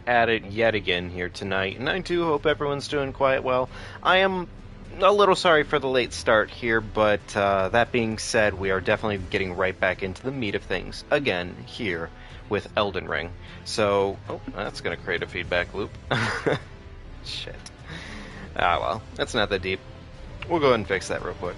at it yet again here tonight, and I do hope everyone's doing quite well. I am a little sorry for the late start here, but that being said, we are definitely getting right back into the meat of things again here with Elden Ring. So, oh, that's going to create a feedback loop. Shit. Ah, well, that's not that deep. We'll go ahead and fix that real quick.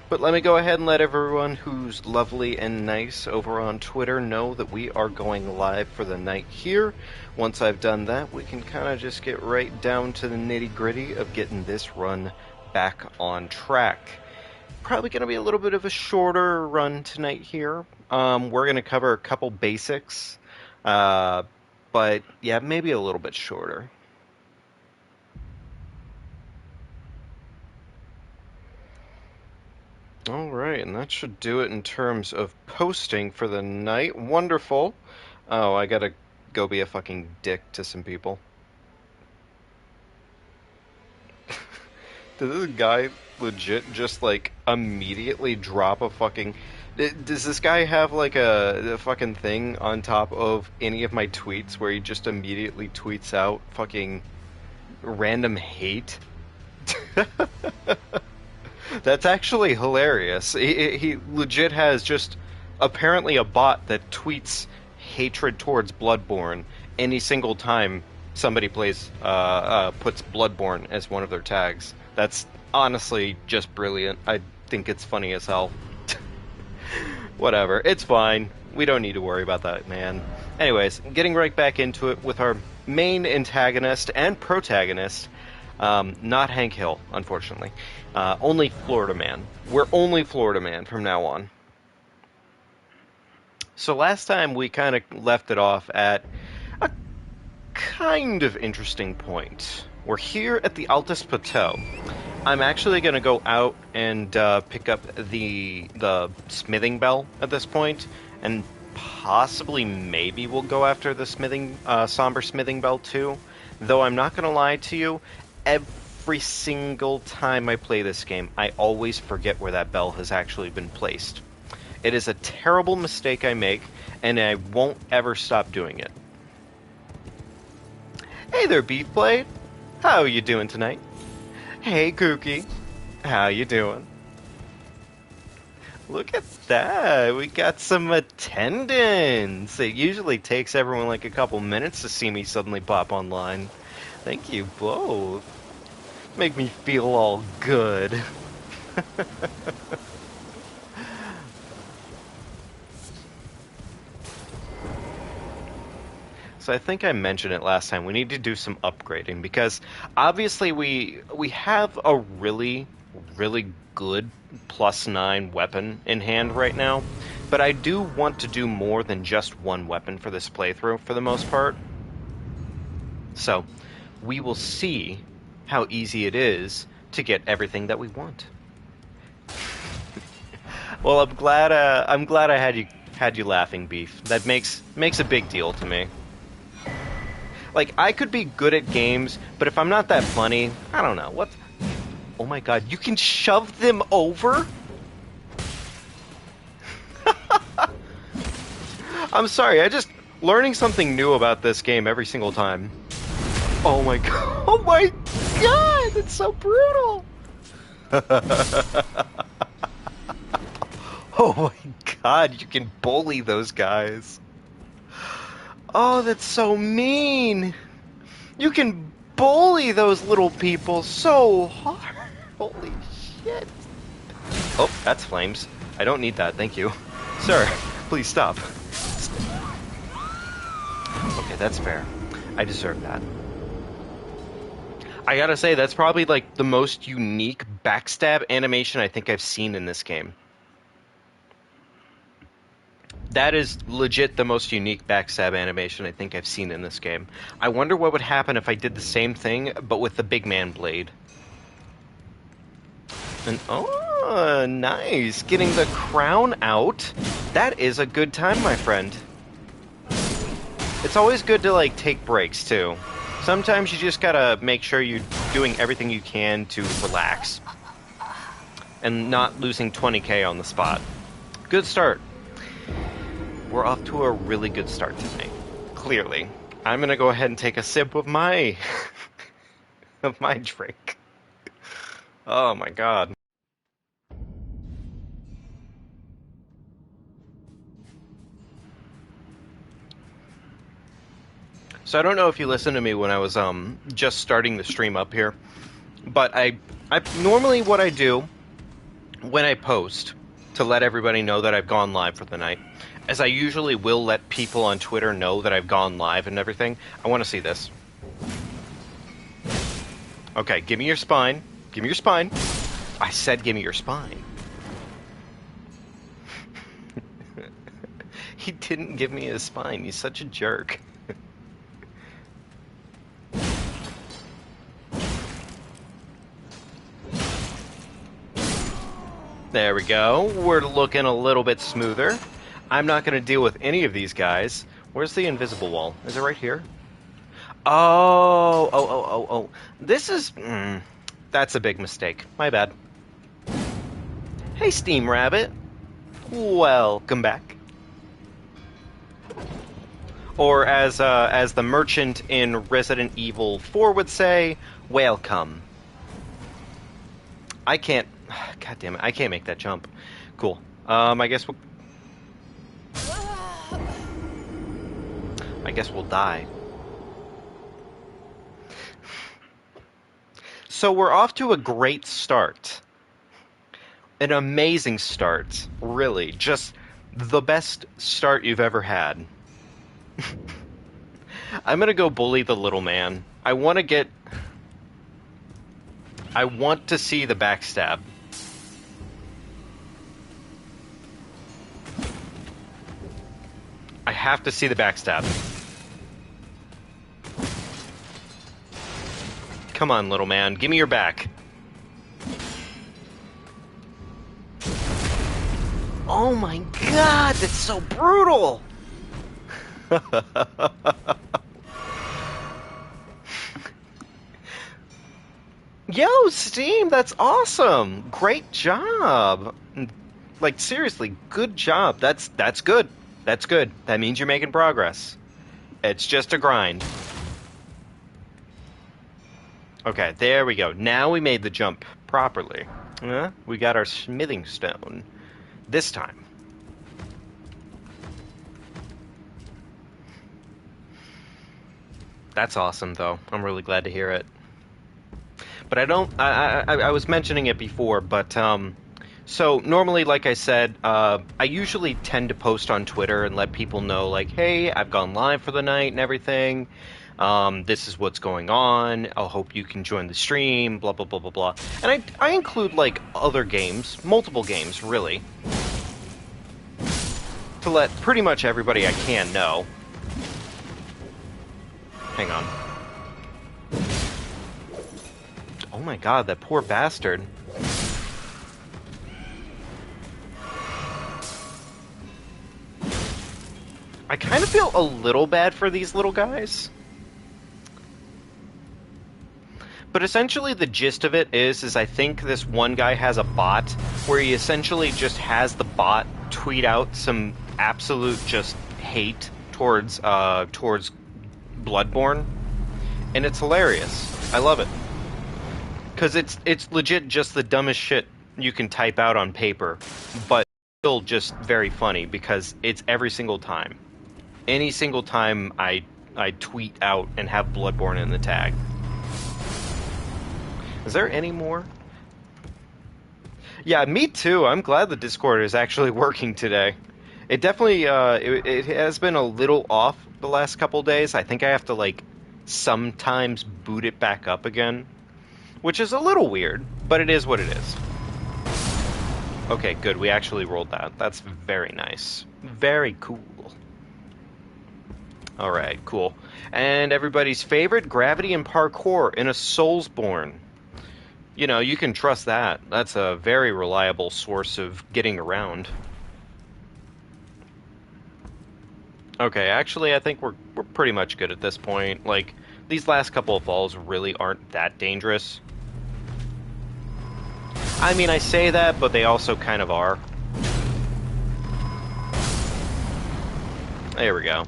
But let me go ahead and let everyone who's lovely and nice over on Twitter know that we are going live for the night here. Once I've done that, we can kind of just get right down to the nitty-gritty of getting this run back on track. Probably going to be a little bit of a shorter run tonight here. We're going to cover a couple basics, but yeah, maybe a little bit shorter. Alright, and that should do it in terms of posting for the night. Wonderful. Oh, I gotta go be a fucking dick to some people. Did this guy legit just, like, immediately drop a fucking... Does this guy have, like, a fucking thing on top of any of my tweets where he just immediately tweets out fucking random hate? That's actually hilarious. He legit has just apparently a bot that tweets hatred towards Bloodborne any single time somebody puts Bloodborne as one of their tags. That's honestly just brilliant. I think it's funny as hell. Whatever, it's fine. We don't need to worry about that, man. Anyways, getting right back into it with our main antagonist and protagonist. Not Hank Hill, unfortunately. Only Florida Man. We're only Florida Man from now on. So last time we kind of left it off at a kind of interesting point. We're here at the Altus Plateau. I'm actually going to go out and pick up the smithing bell at this point, and possibly maybe we'll go after the somber smithing bell too. Though I'm not going to lie to you, every single time I play this game, I always forget where that bell has actually been placed. It is a terrible mistake I make, and I won't ever stop doing it. Hey there, Beefblade. How you doing tonight? Hey, Kooky. How you doing? Look at that. We got some attendance. It usually takes everyone like a couple minutes to see me suddenly pop online. Thank you both. Make me feel all good. So I think I mentioned it last time. We need to do some upgrading because obviously we have a really, really good +9 weapon in hand right now. But I do want to do more than just one weapon for this playthrough for the most part. So we will see how easy it is to get everything that we want. Well, I'm glad I had you laughing, Beef. That makes a big deal to me. Like, I could be good at games, but if I'm not that funny, I don't know. What? Oh my god, you can shove them over? I'm sorry, learning something new about this game every single time. Oh my god, oh my god, it's so brutal! Oh my god, you can bully those guys. Oh, that's so mean. You can bully those little people so hard. Holy shit. Oh, that's flames. I don't need that, thank you. Sir, please stop. Okay, that's fair. I deserve that. I gotta say, that's probably like the most unique backstab animation I think I've seen in this game. That is legit the most unique backstab animation I think I've seen in this game. I wonder what would happen if I did the same thing, but with the big man blade. And oh, nice. Getting the crown out. That is a good time, my friend. It's always good to, like, take breaks, too. Sometimes you just gotta make sure you're doing everything you can to relax. And not losing 20k on the spot. Good start. We're off to a really good start tonight. Clearly. I'm gonna go ahead and take a sip of my of my drink. Oh my god. So I don't know if you listened to me when I was just starting the stream up here, but I normally what I do when I post to let everybody know that I've gone live for the night, as I usually will let people on Twitter know that I've gone live and everything. I want to see this. Okay, give me your spine. Give me your spine. I said give me your spine. He didn't give me his spine. He's such a jerk. There we go. We're looking a little bit smoother. I'm not going to deal with any of these guys. Where's the invisible wall? Is it right here? Oh. This is... that's a big mistake. My bad. Hey, Steam Rabbit. Welcome back. Or as the merchant in Resident Evil 4 would say, welcome. I can't... God damn it, I can't make that jump. Cool. I guess we'll die. So we're off to a great start. An amazing start. Really. Just the best start you've ever had. I'm gonna go bully the little man. I want to see the backstab. I have to see the backstab. Come on, little man. Give me your back. Oh my god, that's so brutal! Yo, Steam, that's awesome! Great job! Like, seriously, good job. That's good. That's good. That means you're making progress. It's just a grind. Okay, there we go. Now we made the jump properly. We got our smithing stone. This time. That's awesome, though. I'm really glad to hear it. But I was mentioning it before, but, so normally, like I said, I usually tend to post on Twitter and let people know, like, hey, I've gone live for the night and everything. This is what's going on. I hope you can join the stream, blah, blah, blah, blah, blah. And I include, like, other games, multiple games, really, to let pretty much everybody I can know. Hang on. Oh my god, that poor bastard. I kind of feel a little bad for these little guys. But essentially the gist of it is I think this one guy has a bot where he essentially just has the bot tweet out some absolute just hate towards Bloodborne, and it's hilarious. I love it. Because it's legit just the dumbest shit you can type out on paper, but still just very funny because it's every single time. Any single time I tweet out and have Bloodborne in the tag. Is there any more? Yeah, me too. I'm glad the Discord is actually working today. It definitely, it has been a little off the last couple days. I think I have to, like, sometimes boot it back up again. Which is a little weird, but it is what it is. Okay, good. We actually rolled that. That's very nice. Very cool. Alright, cool. And everybody's favorite, gravity and parkour in a Soulsborne. You know, you can trust that. That's a very reliable source of getting around. Okay, actually, I think we're pretty much good at this point. Like, these last couple of falls really aren't that dangerous. I mean, I say that, but they also kind of are. There we go.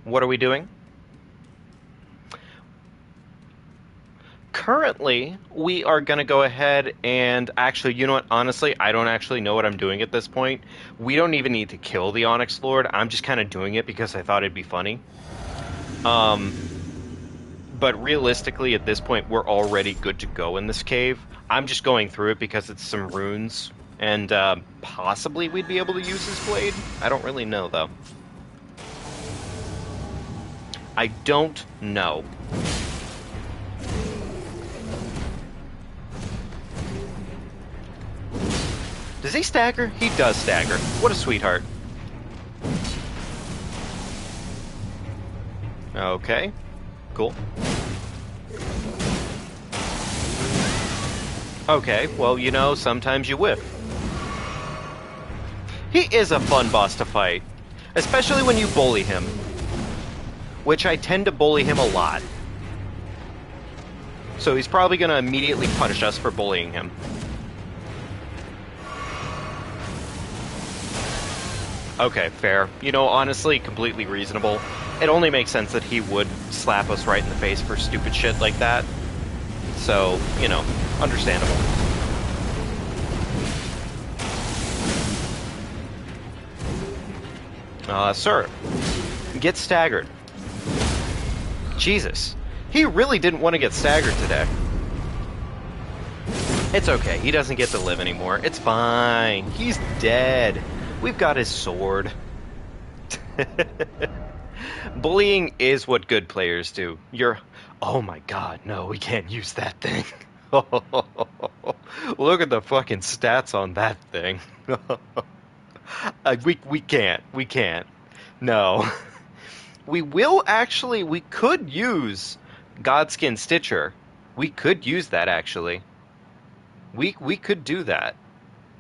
What are we doing? Currently, we are going to go ahead and actually, you know what? Honestly, I don't actually know what I'm doing at this point. We don't even need to kill the Onyx Lord. I'm just kind of doing it because I thought it'd be funny. But realistically, at this point, we're already good to go in this cave. I'm just going through it because it's some runes, and possibly we'd be able to use his blade. I don't really know, though. I don't know. Does he stagger? He does stagger. What a sweetheart. Okay. Cool. Okay, well, you know, sometimes you whiff. He is a fun boss to fight. Especially when you bully him. Which I tend to bully him a lot. So he's probably going to immediately punish us for bullying him. Okay, fair. You know, honestly, completely reasonable. It only makes sense that he would slap us right in the face for stupid shit like that. So, you know, understandable. Sir, get staggered. Jesus, he really didn't want to get staggered today. It's okay, he doesn't get to live anymore. It's fine, he's dead. We've got his sword. Bullying is what good players do. Oh my god, no, we can't use that thing. Look at the fucking stats on that thing. We can't. No. We could use Godskin Stitcher. We could use that, actually. We could do that.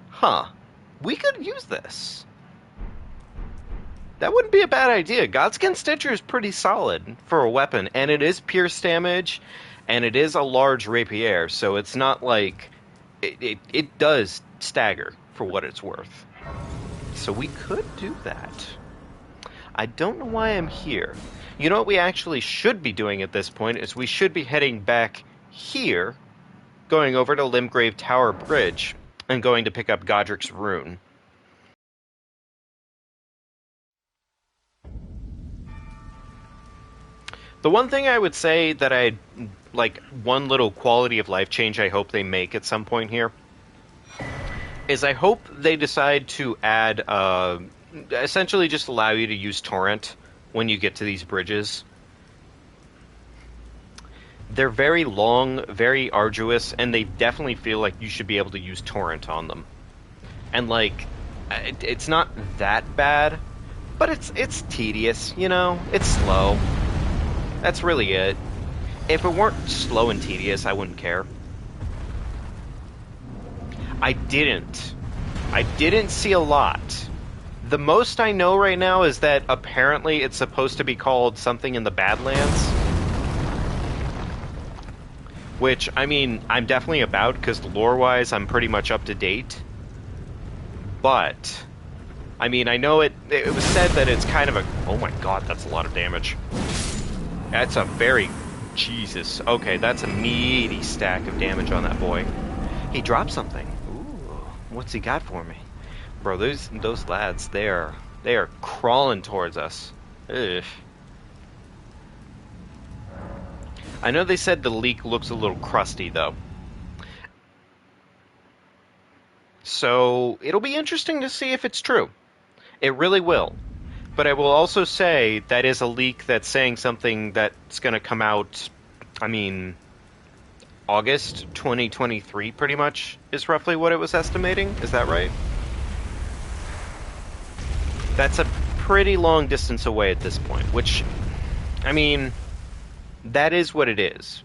Huh. We could use this. That wouldn't be a bad idea. Godskin Stitcher is pretty solid for a weapon, and it is pierce damage, and it is a large rapier, so it's not like... It does stagger, for what it's worth. So we could do that. I don't know why I'm here. You know what we actually should be doing at this point is we should be heading back here, going over to Limgrave Tower Bridge, and going to pick up Godric's rune. The one thing I would say that one little quality of life change I hope they make at some point here, is I hope they decide to add, essentially just allow you to use Torrent when you get to these bridges. They're very long, very arduous, and they definitely feel like you should be able to use Torrent on them. And, it's not that bad, but it's tedious, you know? It's slow. That's really it. If it weren't slow and tedious, I wouldn't care. I didn't see a lot. The most I know right now is that apparently it's supposed to be called something in the Badlands. Which, I mean, I'm definitely about, because lore-wise, I'm pretty much up to date. But, I mean, I know it was said that it's kind of a... Oh my god, that's a lot of damage. That's a very... Jesus. Okay, that's a meaty stack of damage on that boy. He dropped something. Ooh, what's he got for me? Bro, those lads, they are crawling towards us. Ugh. I know they said the leak looks a little crusty, though. So, it'll be interesting to see if it's true. It really will. But I will also say that is a leak that's saying something that's going to come out, I mean, August 2023, pretty much, is roughly what it was estimating. Is that right? That's a pretty long distance away at this point, which, I mean, that is what it is.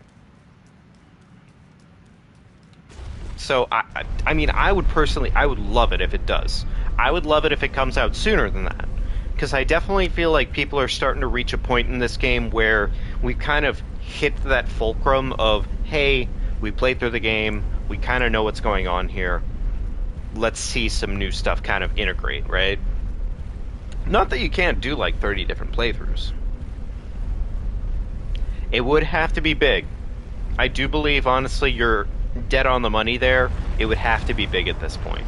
So, I mean, I would love it if it does. I would love it if it comes out sooner than that. Because I definitely feel like people are starting to reach a point in this game where we kind of hit that fulcrum of, hey, we played through the game, we kind of know what's going on here, let's see some new stuff kind of integrate, right? Not that you can't do like 30 different playthroughs. It would have to be big. I do believe, honestly, you're dead on the money there. It would have to be big at this point.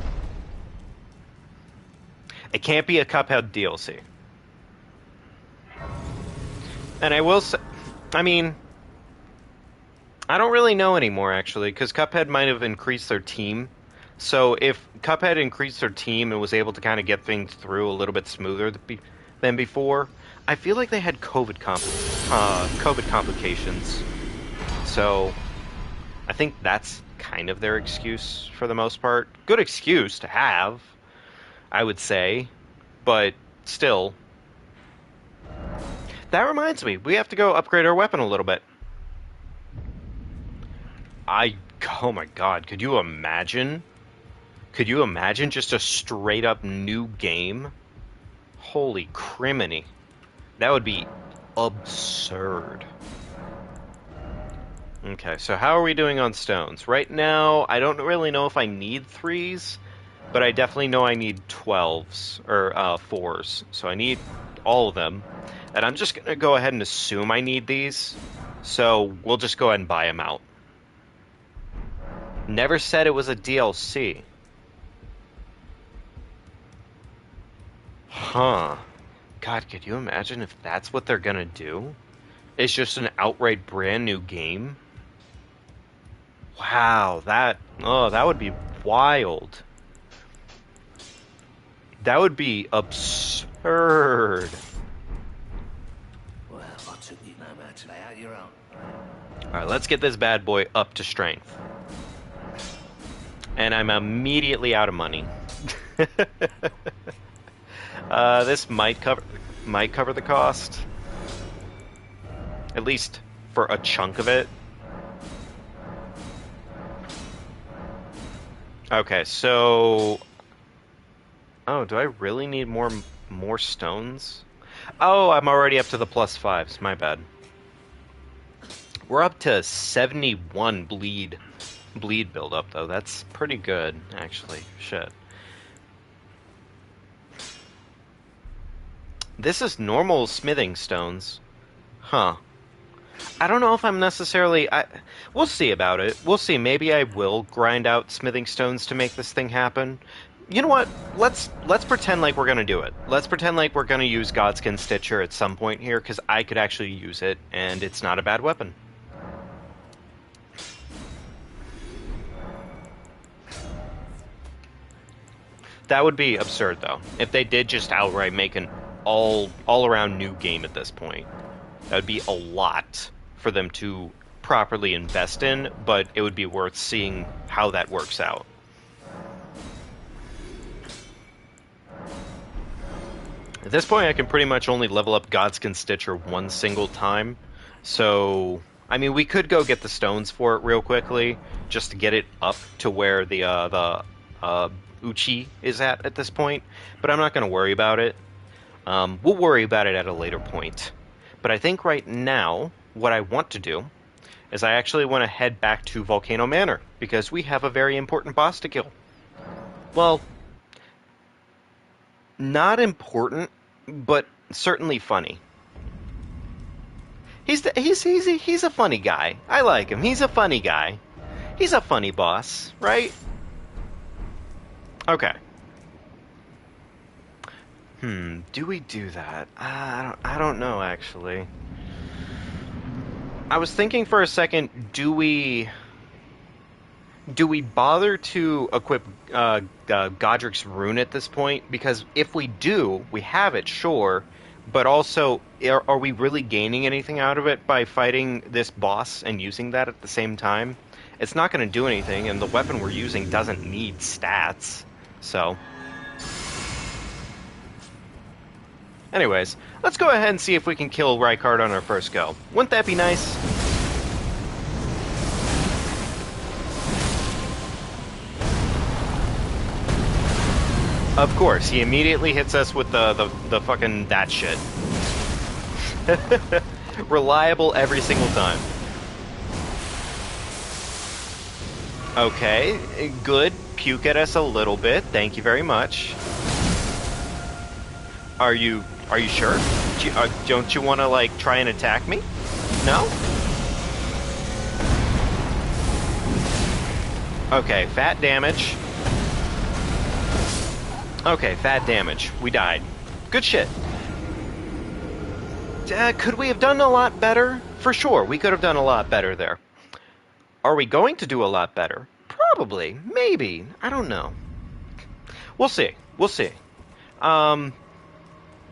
It can't be a Cuphead DLC. And I will say, I mean, I don't really know anymore, actually, because Cuphead might have increased their team. So if Cuphead increased their team and was able to kind of get things through a little bit smoother than before, I feel like they had COVID complications. So I think that's kind of their excuse for the most part. Good excuse to have, I would say, but still. That reminds me, we have to go upgrade our weapon a little bit. Oh my god, could you imagine? Could you imagine just a straight up new game? Holy criminy. That would be absurd. Okay, so how are we doing on stones? Right now, I don't really know if I need 3s, but I definitely know I need 12s, or 4s. So I need all of them. And I'm just going to go ahead and assume I need these. So we'll just go ahead and buy them out. Never said it was a DLC. Huh. God, could you imagine if that's what they're gonna do? It's just an outright brand new game? Wow, that would be wild. That would be absurd. Well, I took you no matter to lay out your own. Alright, let's get this bad boy up to strength. And I'm immediately out of money. This might cover the cost. At least for a chunk of it. Okay, so... Oh, do I really need more stones? Oh, I'm already up to the +5s, my bad. We're up to 71 bleed build-up, though. That's pretty good, actually. Shit. This is normal smithing stones. Huh. I don't know if I'm necessarily... We'll see about it. We'll see. Maybe I will grind out smithing stones to make this thing happen. You know what? Let's pretend like we're gonna do it. Let's pretend like we're gonna use Godskin Stitcher at some point here, because I could actually use it, and it's not a bad weapon. That would be absurd, though. If they did just outright make an all-around new game at this point. That would be a lot for them to properly invest in, but it would be worth seeing how that works out. At this point, I can pretty much only level up Godskin Stitcher one single time. So, I mean, we could go get the stones for it real quickly, just to get it up to where the Uchi is at this point. But I'm not going to worry about it. We'll worry about it at a later point. But I think right now, what I want to do is I actually want to head back to Volcano Manor, because we have a very important boss to kill. Well, not important, but certainly funny. He's a funny guy. I like him. He's a funny guy. He's a funny boss, right? Okay. Do we do that? I don't know, actually. I was thinking for a second, do we bother to equip Godric's Rune at this point? Because if we do, we have it, sure, but also, are we really gaining anything out of it by fighting this boss and using that at the same time? It's not going to do anything, and the weapon we're using doesn't need stats, so... Anyways, let's go ahead and see if we can kill Rykard on our first go. Wouldn't that be nice? Of course, he immediately hits us with the fucking that shit. Reliable every single time. Okay, good. Puke at us a little bit. Thank you very much. Are you sure? Don't you want to, like, try and attack me? No? Okay, fat damage. Okay, fat damage. We died. Good shit. Could we have done a lot better? For sure, we could have done a lot better there. Are we going to do a lot better? Probably. Maybe. I don't know. We'll see. We'll see. Not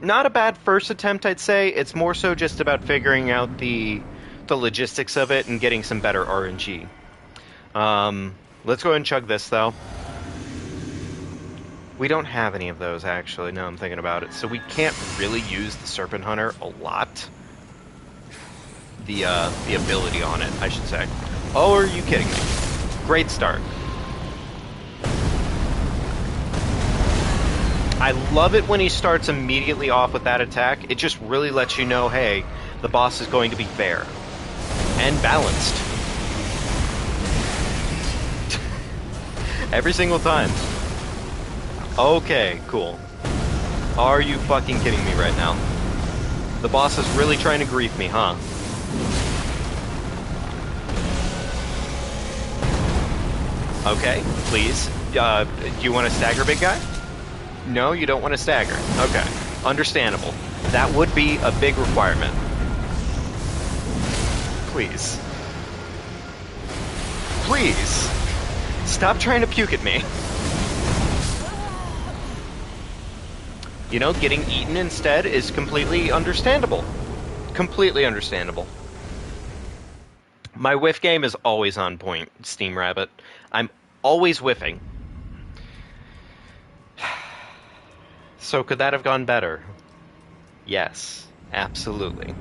a bad first attempt, I'd say. It's more so just about figuring out the logistics of it and getting some better RNG. Let's go ahead and chug this, though. We don't have any of those, actually, now I'm thinking about it. So we can't really use the Serpent Hunter a lot. The ability on it, I should say. Oh, are you kidding me? Great start. I love it when he starts immediately off with that attack. It just really lets you know, hey, the boss is going to be fair. And balanced. Every single time. Okay, cool. Are you fucking kidding me right now? The boss is really trying to grief me, huh? Okay, please. Do you want to stagger, big guy? No, you don't want to stagger. Okay, understandable. That would be a big requirement. Please. Please. Stop trying to puke at me. You know, getting eaten instead is completely understandable. Completely understandable. My whiff game is always on point, Steam Rabbit. I'm always whiffing. So could that have gone better? Yes, absolutely.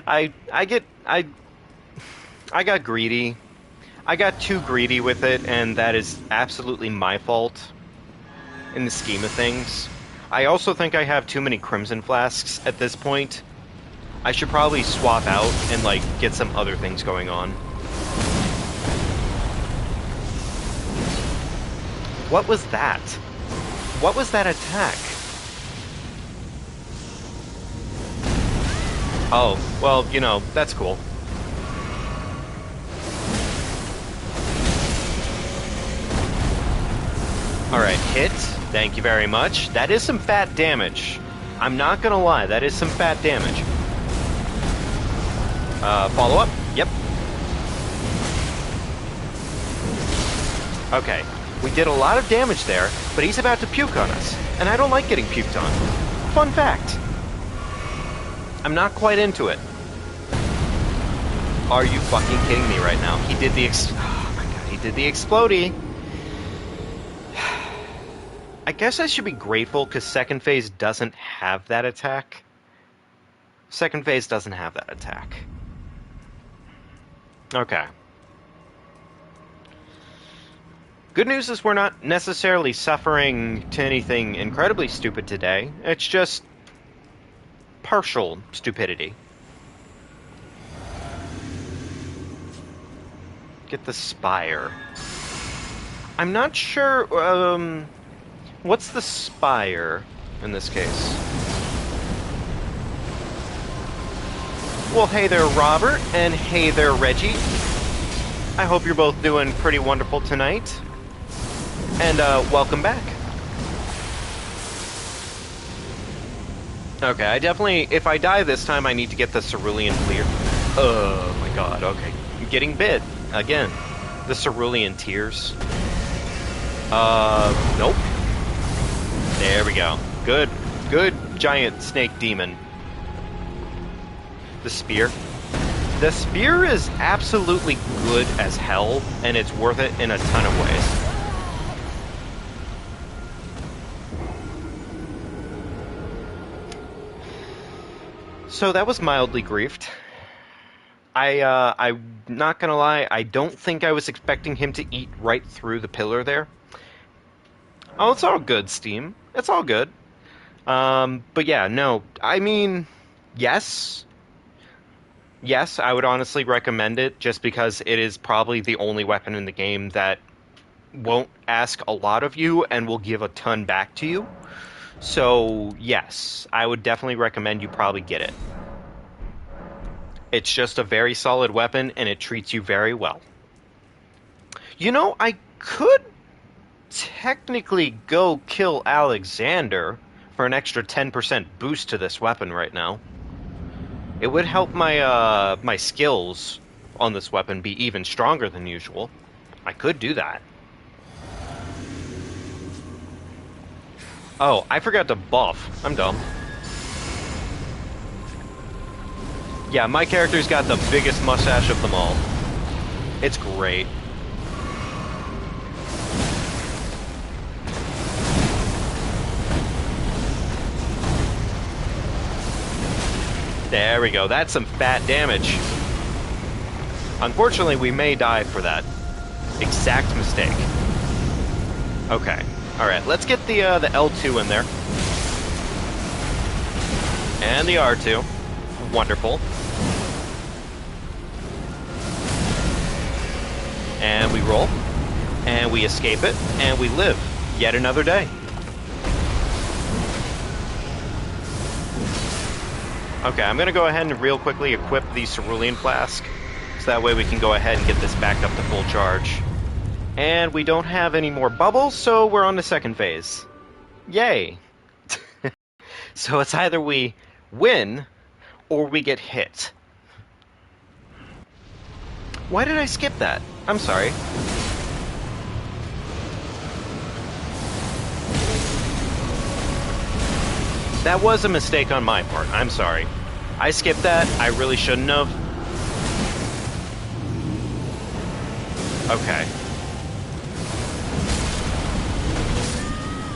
I got greedy. I got too greedy with it, and that is absolutely my fault in the scheme of things. I also think I have too many Crimson Flasks at this point. I should probably swap out and, like, get some other things going on. What was that? What was that attack? Oh, well, you know, that's cool. Alright, hit. Thank you very much. That is some fat damage. I'm not gonna lie, that is some fat damage. Follow up? Yep. Okay, we did a lot of damage there, but he's about to puke on us, and I don't like getting puked on. Fun fact. I'm not quite into it. Are you fucking kidding me right now? He did the oh my god, he did the explodey. I guess I should be grateful because second phase doesn't have that attack. Second phase doesn't have that attack. Okay. Good news is we're not necessarily suffering to anything incredibly stupid today. It's just partial stupidity. Get the Spire. I'm not sure, what's the Spire in this case? Well, hey there, Robert, and hey there, Reggie. I hope you're both doing pretty wonderful tonight. And, welcome back. Okay, I definitely, if I die this time, I need to get the Cerulean clear. Oh my god, okay. I'm getting bit, again. The Cerulean Tears. Nope. There we go. Good, good giant snake demon. The spear. The spear is absolutely good as hell, and it's worth it in a ton of ways. So that was mildly griefed. I'm not gonna lie, I don't think I was expecting him to eat right through the pillar there. Oh, it's all good, Steam. It's all good. But yeah, no, I mean, yes. Yes, I would honestly recommend it, just because it is probably the only weapon in the game that won't ask a lot of you and will give a ton back to you. So, yes, I would definitely recommend you probably get it. It's just a very solid weapon, and it treats you very well. You know, I could technically go kill Alexander for an extra 10% boost to this weapon right now. It would help my skills on this weapon be even stronger than usual. I could do that. Oh, I forgot to buff. I'm dumb. Yeah, my character's got the biggest mustache of them all. It's great. There we go. That's some fat damage. Unfortunately, we may die for that exact mistake. Okay. Alright, let's get the L2 in there. And the R2. Wonderful. And we roll. And we escape it. And we live yet another day. Okay, I'm going to go ahead and real quickly equip the Cerulean Flask. So that way we can go ahead and get this back up to full charge. And we don't have any more bubbles, so we're on the second phase. Yay! So it's either we win, or we get hit. Why did I skip that? I'm sorry. That was a mistake on my part. I'm sorry. I skipped that. I really shouldn't have. Okay.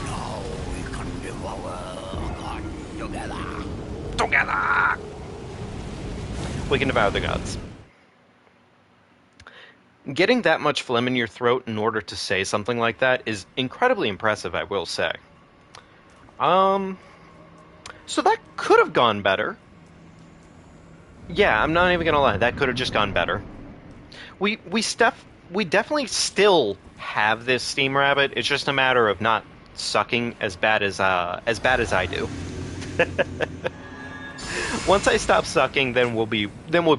No, we can devour God together. Together! We can devour the gods. Getting that much phlegm in your throat in order to say something like that is incredibly impressive, I will say. So that could have gone better. Yeah, I'm not even gonna lie, that could have just gone better. We definitely still have this Steam Rabbit. It's just a matter of not sucking as bad as I do. Once I stop sucking, then we'll be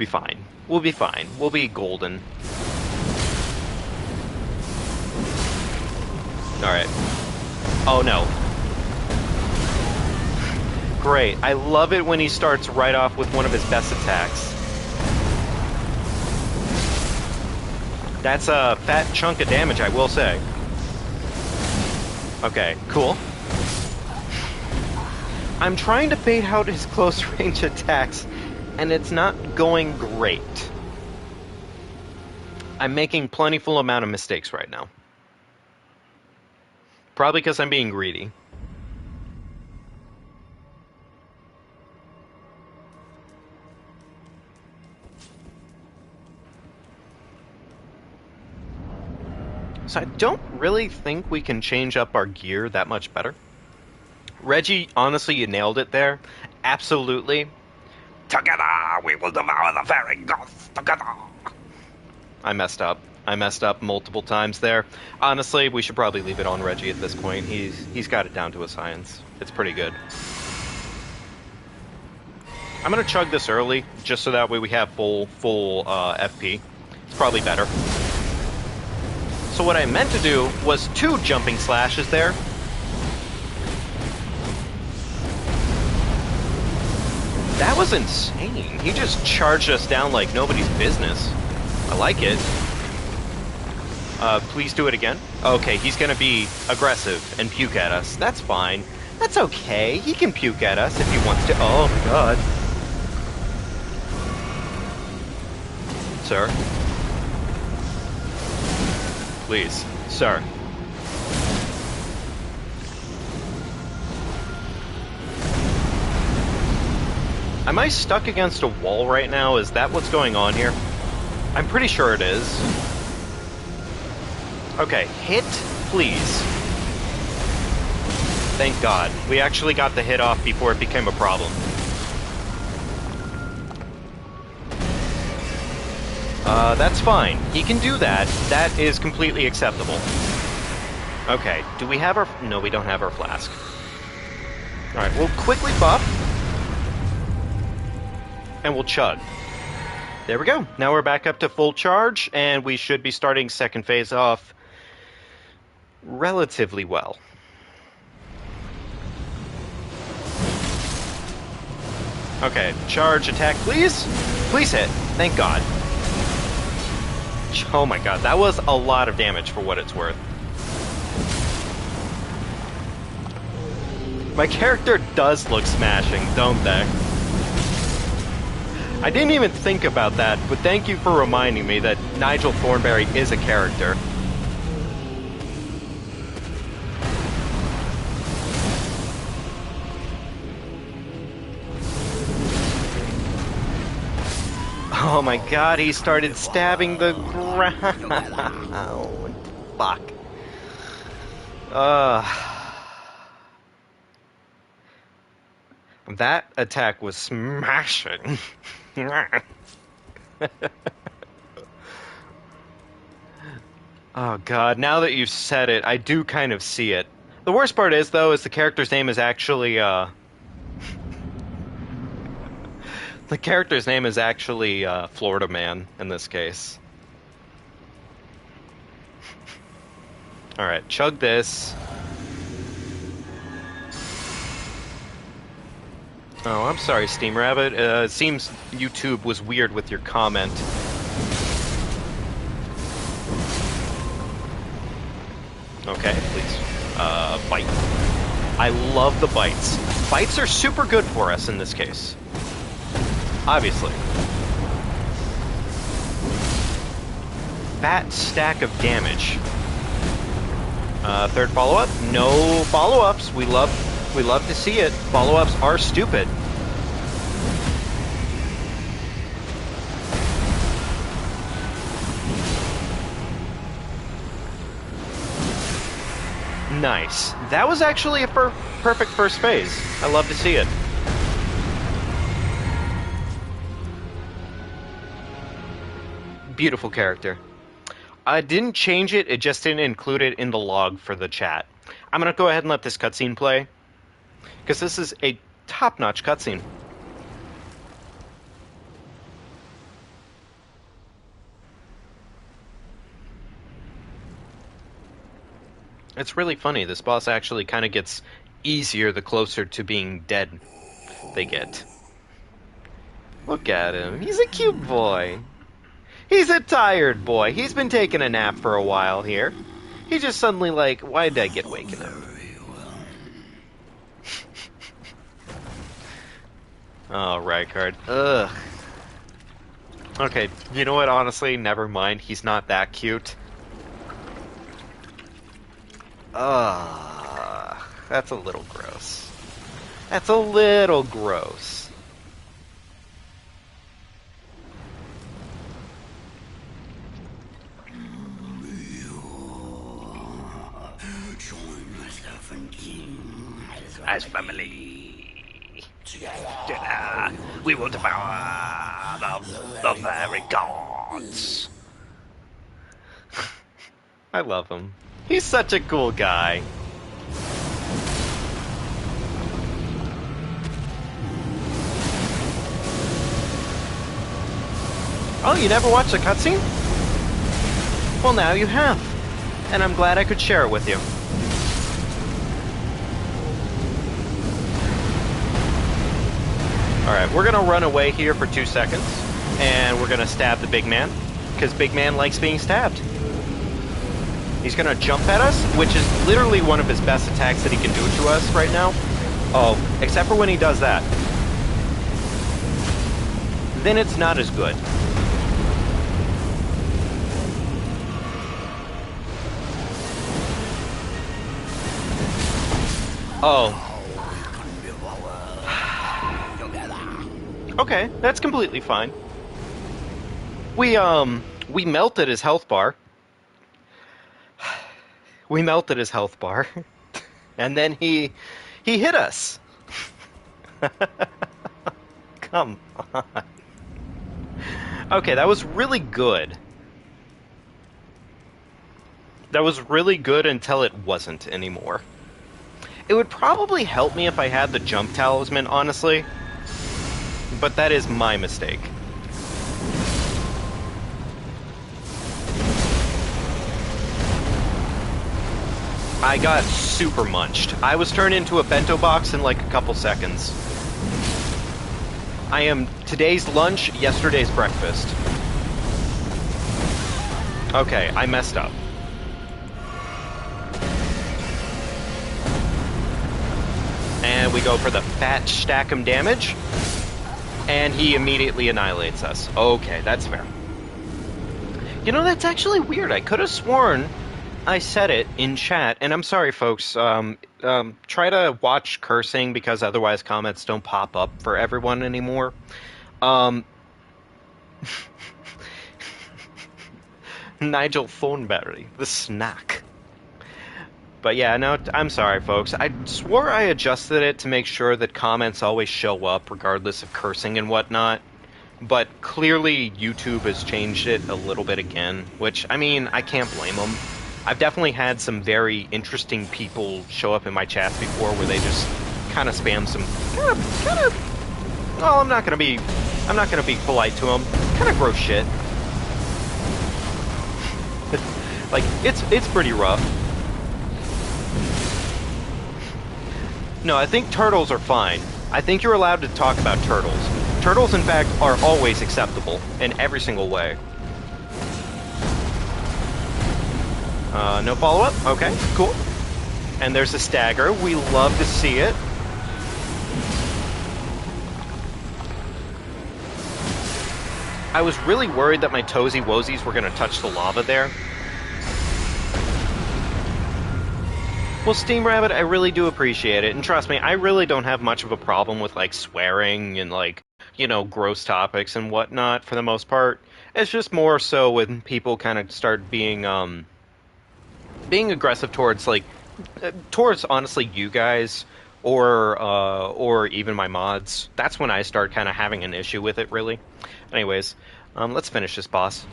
fine. We'll be fine. We'll be golden. All right. Oh no. Great. I love it when he starts right off with one of his best attacks. That's a fat chunk of damage, I will say. Okay, cool. I'm trying to bait out his close range attacks, and it's not going great. I'm making plentiful amount of mistakes right now. Probably because I'm being greedy. So I don't really think we can change up our gear that much better. Reggie, honestly, you nailed it there. Absolutely. Together we will devour the very gods together. I messed up. I messed up multiple times there. Honestly, we should probably leave it on Reggie at this point. He's got it down to a science. It's pretty good. I'm gonna chug this early, just so that way we have full FP. It's probably better. So what I meant to do was 2 jumping slashes there. That was insane. He just charged us down like nobody's business. I like it. Please do it again. Okay, he's gonna be aggressive and puke at us. That's fine. That's okay. He can puke at us if he wants to. Oh my god. Sir? Please, sir. Am I stuck against a wall right now? Is that what's going on here? I'm pretty sure it is. Okay, hit, please. Thank God. We actually got the hit off before it became a problem. That's fine. He can do that. That is completely acceptable. Okay, do we have our... No, we don't have our flask. Alright, we'll quickly buff. And we'll chug. There we go. Now we're back up to full charge, and we should be starting second phase off relatively well. Okay, charge, attack, please? Please hit. Thank God. Oh my god, that was a lot of damage for what it's worth. My character does look smashing, don't they? I didn't even think about that, but thank you for reminding me that Nigel Thornberry is a character. Oh my god, he started stabbing the ground. Fuck. That attack was smashing. Oh god, now that you've said it, I do kind of see it. The worst part is, though, is the character's name is actually, the character's name is actually, Florida Man, in this case. Alright, chug this. Oh, I'm sorry, Steam Rabbit. It seems YouTube was weird with your comment. Okay, please. Bite. I love the bites. Bites are super good for us in this case. Obviously. Fat stack of damage. Third follow-up? No follow-ups. We love to see it. Follow-ups are stupid. Nice. That was actually a perfect first phase. I love to see it. Beautiful character. I didn't change it, it just didn't include it in the log for the chat. I'm gonna go ahead and let this cutscene play, because this is a top-notch cutscene. It's really funny, this boss actually kind of gets easier the closer to being dead they get. Look at him, he's a cute boy. He's a tired boy. He's been taking a nap for a while here. He just suddenly like, why did I get waken up? Oh, Rykard. Ugh. Okay, you know what, honestly, never mind. He's not that cute. Ugh. That's a little gross. That's a little gross. As family, together we will devour the very gods. I love him. He's such a cool guy. Oh, you never watched a cutscene? Well, now you have. And I'm glad I could share it with you. Alright, we're gonna run away here for 2 seconds, and we're gonna stab the big man, because big man likes being stabbed. He's gonna jump at us, which is literally one of his best attacks that he can do to us right now. Oh, except for when he does that. Then it's not as good. Oh. Okay, that's completely fine. We melted his health bar. We melted his health bar. And then he hit us. Come on. Okay, that was really good. That was really good until it wasn't anymore. It would probably help me if I had the jump talisman, honestly. But that is my mistake. I got super munched. I was turned into a bento box in like a couple seconds. I am today's lunch, yesterday's breakfast. Okay, I messed up. And we go for the fat stack 'em damage. And he immediately annihilates us. Okay, that's fair. You know, that's actually weird. I could have sworn I said it in chat, and I'm sorry, folks. Try to watch cursing because otherwise comments don't pop up for everyone anymore. Nigel Thornberry, the snack. But yeah, no, I'm sorry, folks. I swore I adjusted it to make sure that comments always show up regardless of cursing and whatnot. But clearly YouTube has changed it a little bit again, which, I mean, I can't blame them. I've definitely had some very interesting people show up in my chats before where they just kind of spam some well, I'm not gonna be polite to them. Kind of gross shit. Like, it's pretty rough. No, I think turtles are fine. I think you're allowed to talk about turtles. Turtles, in fact, are always acceptable in every single way. No follow-up? Okay, cool. And there's a stagger. We love to see it. I was really worried that my toesy woesies were going to touch the lava there. Well, Steam Rabbit, I really do appreciate it. And trust me, I really don't have much of a problem with, like, swearing and, like, you know, gross topics and whatnot for the most part. It's just more so when people kind of start being aggressive towards, like, towards, honestly, you guys or even my mods. That's when I start kind of having an issue with it, really. Anyways, let's finish this boss.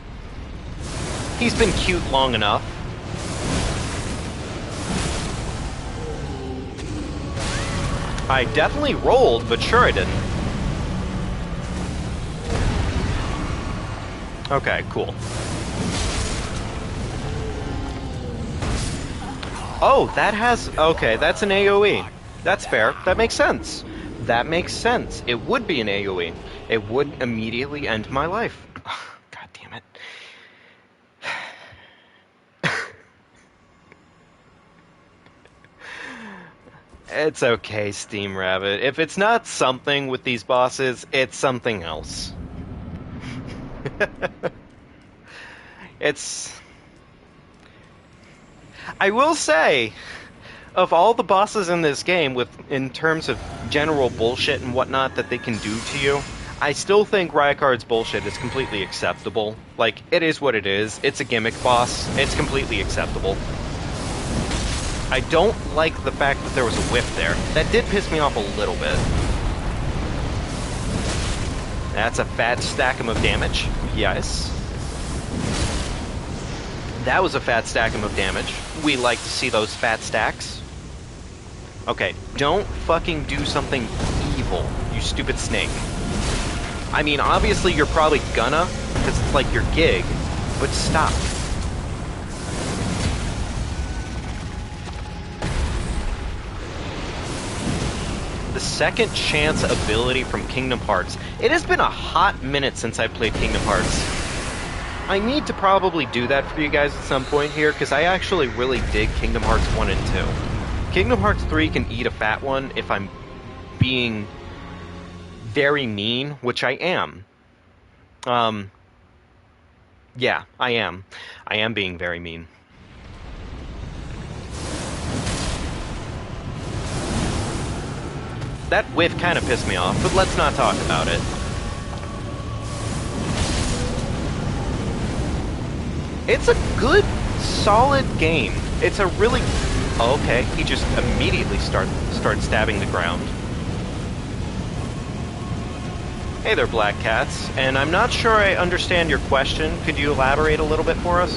He's been cute long enough. I definitely rolled, but sure I didn't. Okay, cool. Oh, that has... Okay, that's an AoE. That's fair. That makes sense. That makes sense. It would be an AoE. It would immediately end my life. God damn it. It's okay, Steam Rabbit. If it's not something with these bosses, it's something else. It's... I will say, of all the bosses in this game, in terms of general bullshit and whatnot that they can do to you, I still think Ryakard's bullshit is completely acceptable. Like, it is what it is. It's a gimmick boss. It's completely acceptable. I don't like the fact that there was a whiff there. That did piss me off a little bit. That's a fat stackum of damage. Yes. That was a fat stackum of damage. We like to see those fat stacks. Okay, don't fucking do something evil, you stupid snake. I mean, obviously you're probably gonna, because it's like your gig, but stop. The second chance ability from Kingdom Hearts. It has been a hot minute since I played Kingdom Hearts. I need to probably do that for you guys at some point here, because I actually really dig Kingdom Hearts 1 and 2. Kingdom Hearts 3 can eat a fat one if I'm being very mean, which I am. Yeah, I am. I am being very mean. That whiff kind of pissed me off, but let's not talk about it. It's a good, solid game. It's a really... Oh, okay, he just immediately starts stabbing the ground. Hey there, Black Cats, and I'm not sure I understand your question. Could you elaborate a little bit for us?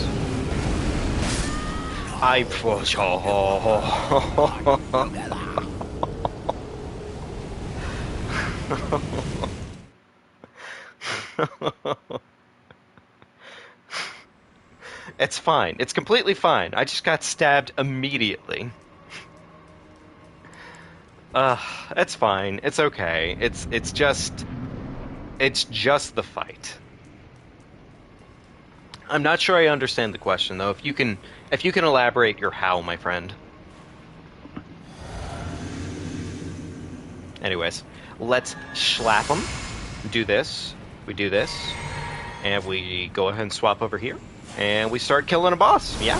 It's fine. It's completely fine. I just got stabbed immediately. It's fine. It's okay. It's just the fight. I'm not sure I understand the question though. If you can elaborate your how, my friend. Anyways, let's slap them. Do this. We do this. And we go ahead and swap over here. And we start killing a boss. Yeah?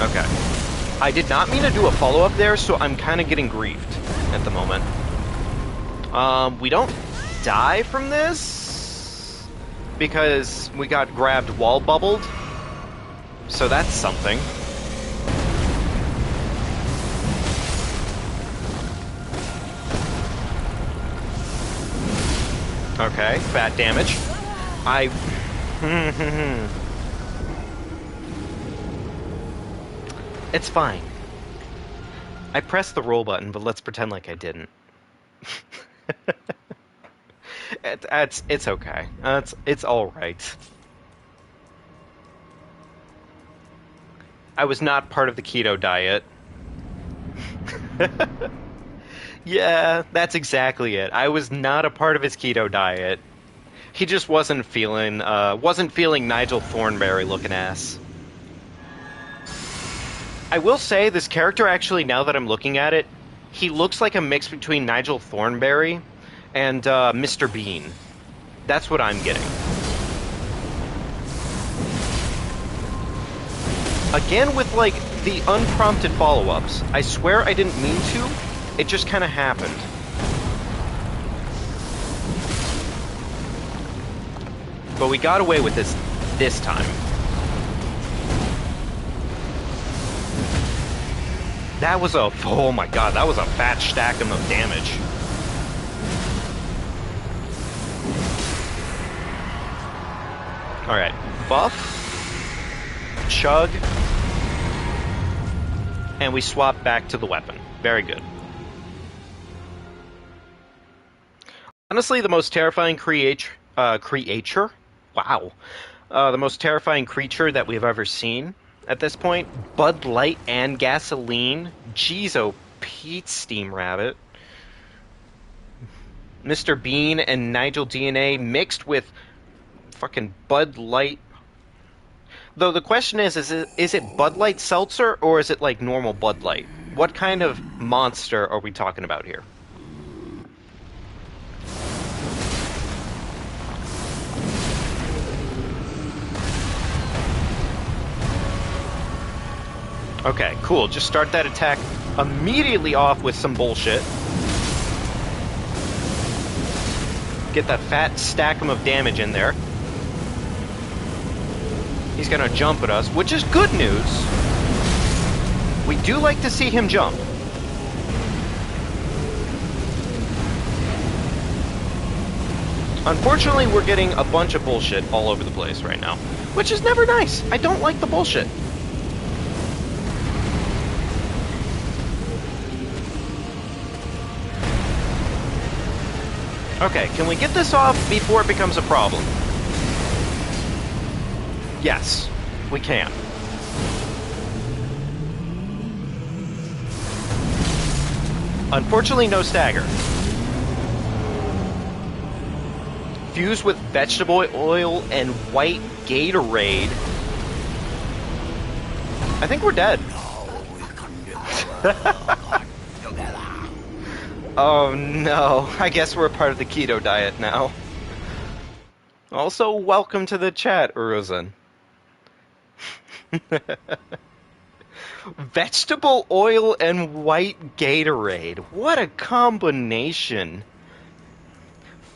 Okay. I did not mean to do a follow-up there, so I'm kind of getting griefed at the moment. We don't die from this because we got grabbed wall bubbled. So that's something. Okay, fat damage. It's fine. I pressed the roll button, but let's pretend like I didn't. It's okay. It's all right. I was not part of the keto diet. Yeah, that's exactly it. I was not a part of his keto diet. He just wasn't feeling Nigel Thornberry looking ass. I will say this character actually, now that I'm looking at it, he looks like a mix between Nigel Thornberry and Mr. Bean. That's what I'm getting. Again with like the unprompted follow-ups. I swear I didn't mean to. It just kind of happened. But we got away with this time. That was oh my god, that was a fat stacking of damage. Alright, buff, chug, and we swap back to the weapon. Very good. Honestly, the most terrifying creature? Wow. The most terrifying creature that we've ever seen at this point. Bud Light and gasoline. Jeez, oh, Pete, Steam Rabbit. Mr. Bean and Nigel DNA mixed with fucking Bud Light. Though the question is it Bud Light seltzer or is it like normal Bud Light? What kind of monster are we talking about here? Okay, cool. Just start that attack immediately off with some bullshit. Get that fat stackum of damage in there. He's gonna jump at us, which is good news. We do like to see him jump. Unfortunately, we're getting a bunch of bullshit all over the place right now, which is never nice. I don't like the bullshit. Okay, can we get this off before it becomes a problem? Yes, we can. Unfortunately, no stagger. Fused with vegetable oil and white Gatorade. I think we're dead. Oh no, I guess we're part of the keto diet now. Also, welcome to the chat, Uruzan. Vegetable oil and white Gatorade. What a combination.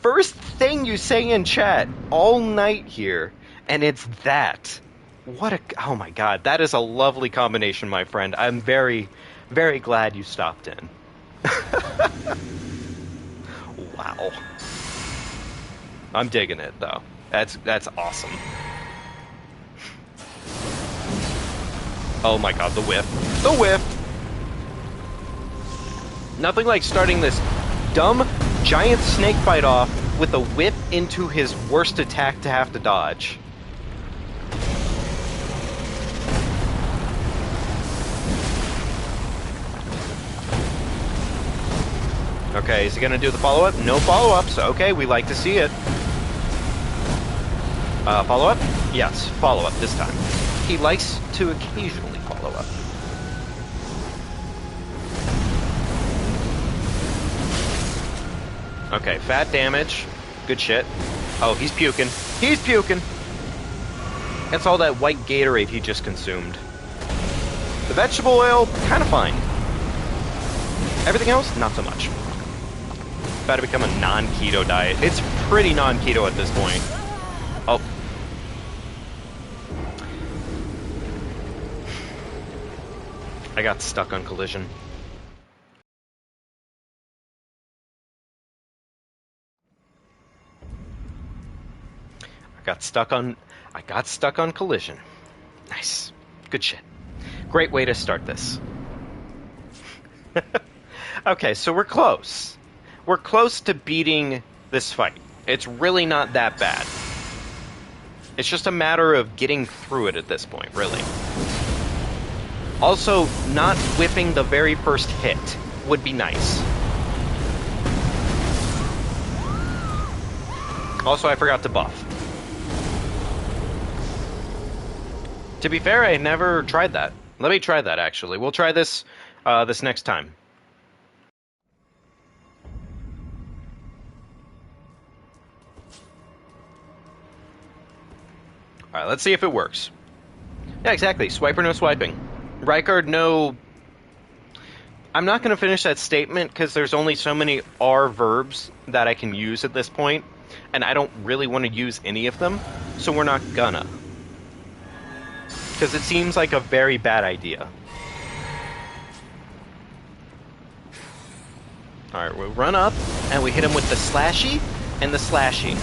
First thing you say in chat all night here, and it's that. Oh my god, that is a lovely combination, my friend. I'm very, very glad you stopped in. Wow. I'm digging it, though. That's awesome. Oh my god, the whiff. The whiff! Nothing like starting this dumb giant snake fight off with a whip into his worst attack to have to dodge. Okay, is he gonna do the follow-up? No follow-ups. Okay, we like to see it. Follow-up? Yes, follow-up this time. He likes to occasionally follow up. Okay, fat damage. Good shit. Oh, he's puking. He's puking! That's all that white Gatorade he just consumed. The vegetable oil, kind of fine. Everything else, not so much. About to become a non-keto diet. It's pretty non-keto at this point. Oh. I got stuck on collision. I got stuck on collision. Nice. Good shit. Great way to start this. Okay, so we're close. We're close to beating this fight. It's really not that bad. It's just a matter of getting through it at this point, really. Also, not whipping the very first hit would be nice. Also, I forgot to buff. To be fair, I never tried that. Let me try that, actually. We'll try this this next time. Alright, let's see if it works. Yeah, exactly. Swipe or no swiping. Rykard, no... I'm not going to finish that statement because there's only so many R verbs that I can use at this point, and I don't really want to use any of them, so we're not gonna. Because it seems like a very bad idea. Alright, we run up, and we hit him with the slashy and the slashy.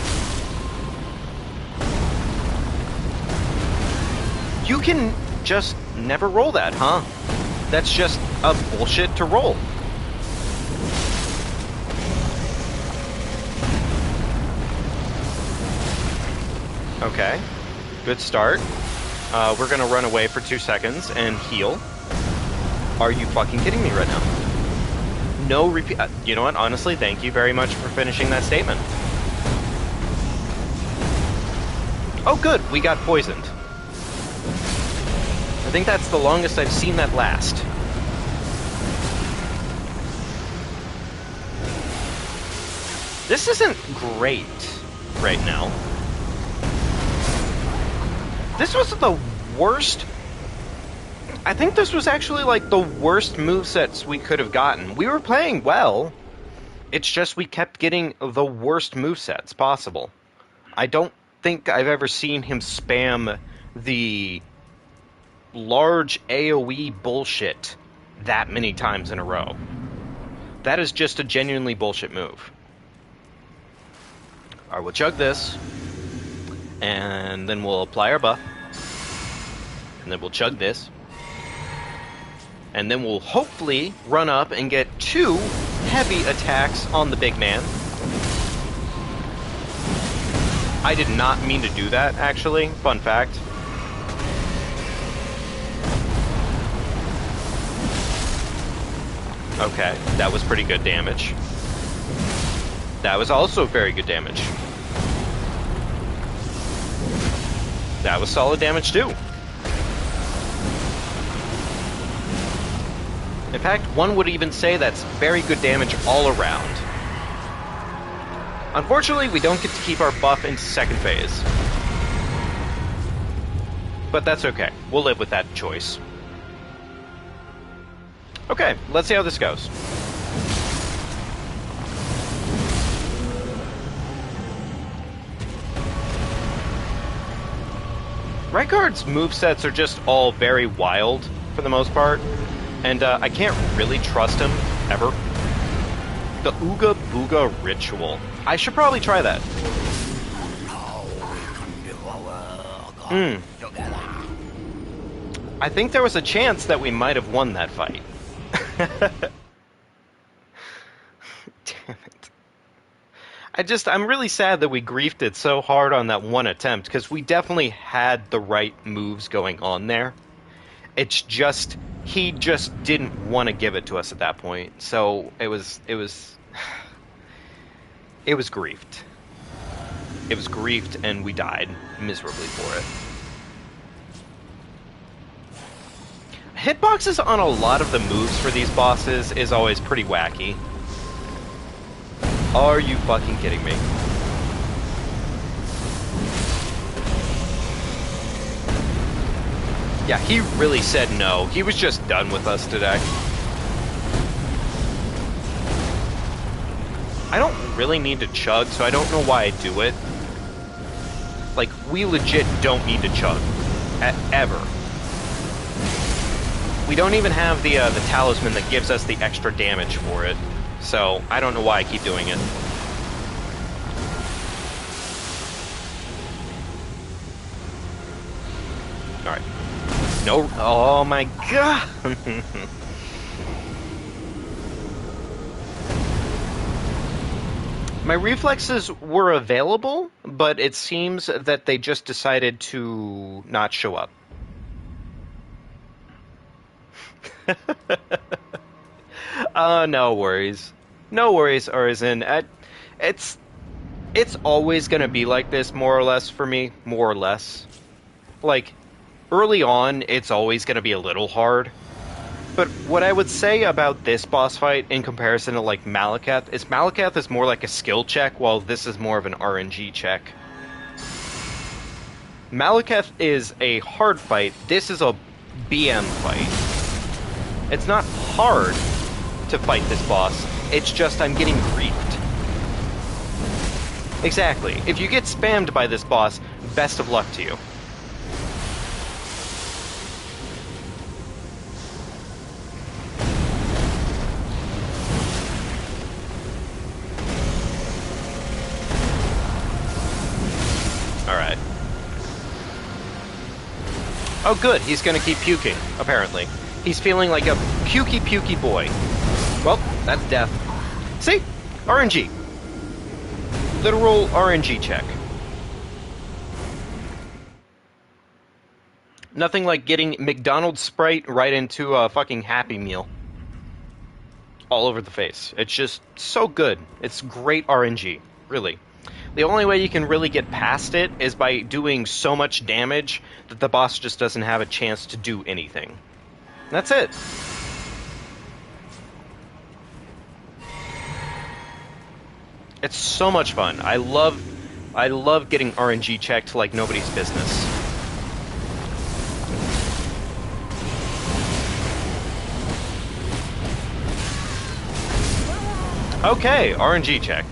You can just never roll that, huh? That's just a bullshit to roll. Okay. Good start. We're gonna run away for 2 seconds and heal. Are you fucking kidding me right now? No repeat. You know what? Honestly, thank you very much for finishing that statement. Oh, good. We got poisoned. I think that's the longest I've seen that last. This isn't great right now. This was the worst... I think this was actually like the worst movesets we could have gotten. We were playing well. It's just we kept getting the worst movesets possible. I don't think I've ever seen him spam the large AoE bullshit that many times in a row. That is just a genuinely bullshit move. Alright, we'll chug this. And then we'll apply our buff. And then we'll chug this. And then we'll hopefully run up and get 2 heavy attacks on the big man. I did not mean to do that, actually. Fun fact. Okay, that was pretty good damage. That was also very good damage. That was solid damage too. In fact, one would even say that's very good damage all around. Unfortunately, we don't get to keep our buff into second phase. But that's okay. We'll live with that choice. Okay, let's see how this goes. Rykard's movesets are just all very wild, for the most part, and I can't really trust him, ever. The Ooga Booga Ritual. I should probably try that. I think there was a chance that we might have won that fight. Damn it. I'm really sad that we griefed it so hard on that one attempt, because we definitely had the right moves going on there. It's just, he just didn't want to give it to us at that point. So it was griefed. It was griefed, and we died miserably for it. Hitboxes on a lot of the moves for these bosses is always pretty wacky. Are you fucking kidding me? Yeah, he really said no. He was just done with us today. I don't really need to chug, so I don't know why I do it. Like, we legit don't need to chug. Ever. We don't even have the talisman that gives us the extra damage for it. So, I don't know why I keep doing it. Alright. No. Oh my god! My reflexes were available, but it seems that they just decided to not show up. No worries. No worries, Arisen. It's always gonna be like this, more or less, for me. More or less. Like, early on, it's always gonna be a little hard. But what I would say about this boss fight in comparison to, like, Malakath is more like a skill check, while this is more of an RNG check. Malakath is a hard fight. This is a BM fight. It's not hard to fight this boss. It's just I'm getting griefed. Exactly. If you get spammed by this boss, best of luck to you. Alright. Oh good, he's gonna keep puking, apparently. He's feeling like a pukey boy. Well, that's death. See? RNG. Literal RNG check. Nothing like getting McDonald's Sprite right into a fucking Happy Meal. All over the face. It's just so good. It's great RNG. Really. The only way you can really get past it is by doing so much damage that the boss just doesn't have a chance to do anything. That's it. It's so much fun. I love getting RNG checked like nobody's business. Okay, RNG check.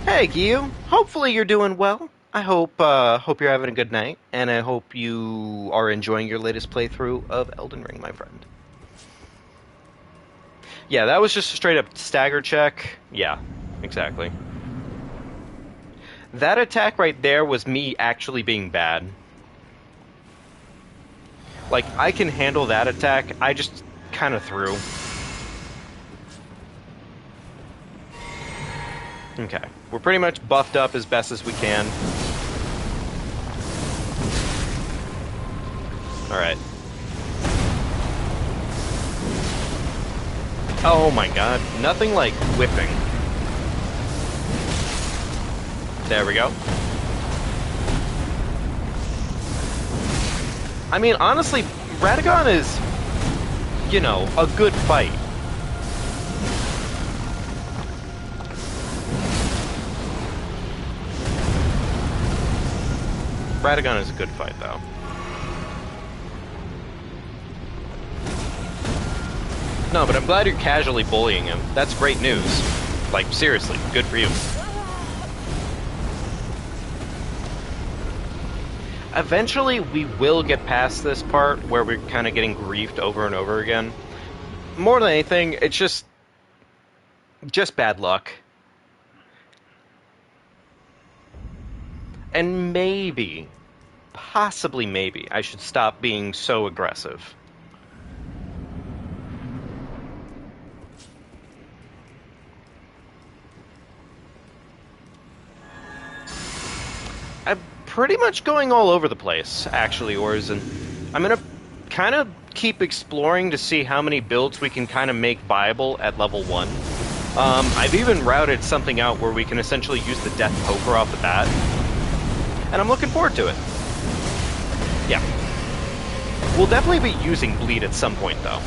Hey, Gyu. Hopefully you're doing well. I hope you're having a good night, and I hope you are enjoying your latest playthrough of Elden Ring, my friend. Yeah, that was just a straight-up stagger check. Yeah, exactly. That attack right there was me actually being bad. Like, I can handle that attack, I just kind of threw. Okay, we're pretty much buffed up as best as we can. Alright. Oh my god, nothing like whipping. There we go. I mean, honestly, Radagon is, you know, a good fight. Radagon is a good fight, though. No, but I'm glad you're casually bullying him. That's great news. Like, seriously, good for you. Eventually, we will get past this part where we're kind of getting griefed over and over again. More than anything, it's just bad luck. And maybe, possibly maybe, I should stop being so aggressive. pretty much going all over the place, actually, Orzen. I'm gonna kind of keep exploring to see how many builds we can kind of make viable at level 1. I've even routed something out where we can essentially use the Death Poker off the bat. And I'm looking forward to it. Yeah. We'll definitely be using Bleed at some point, though.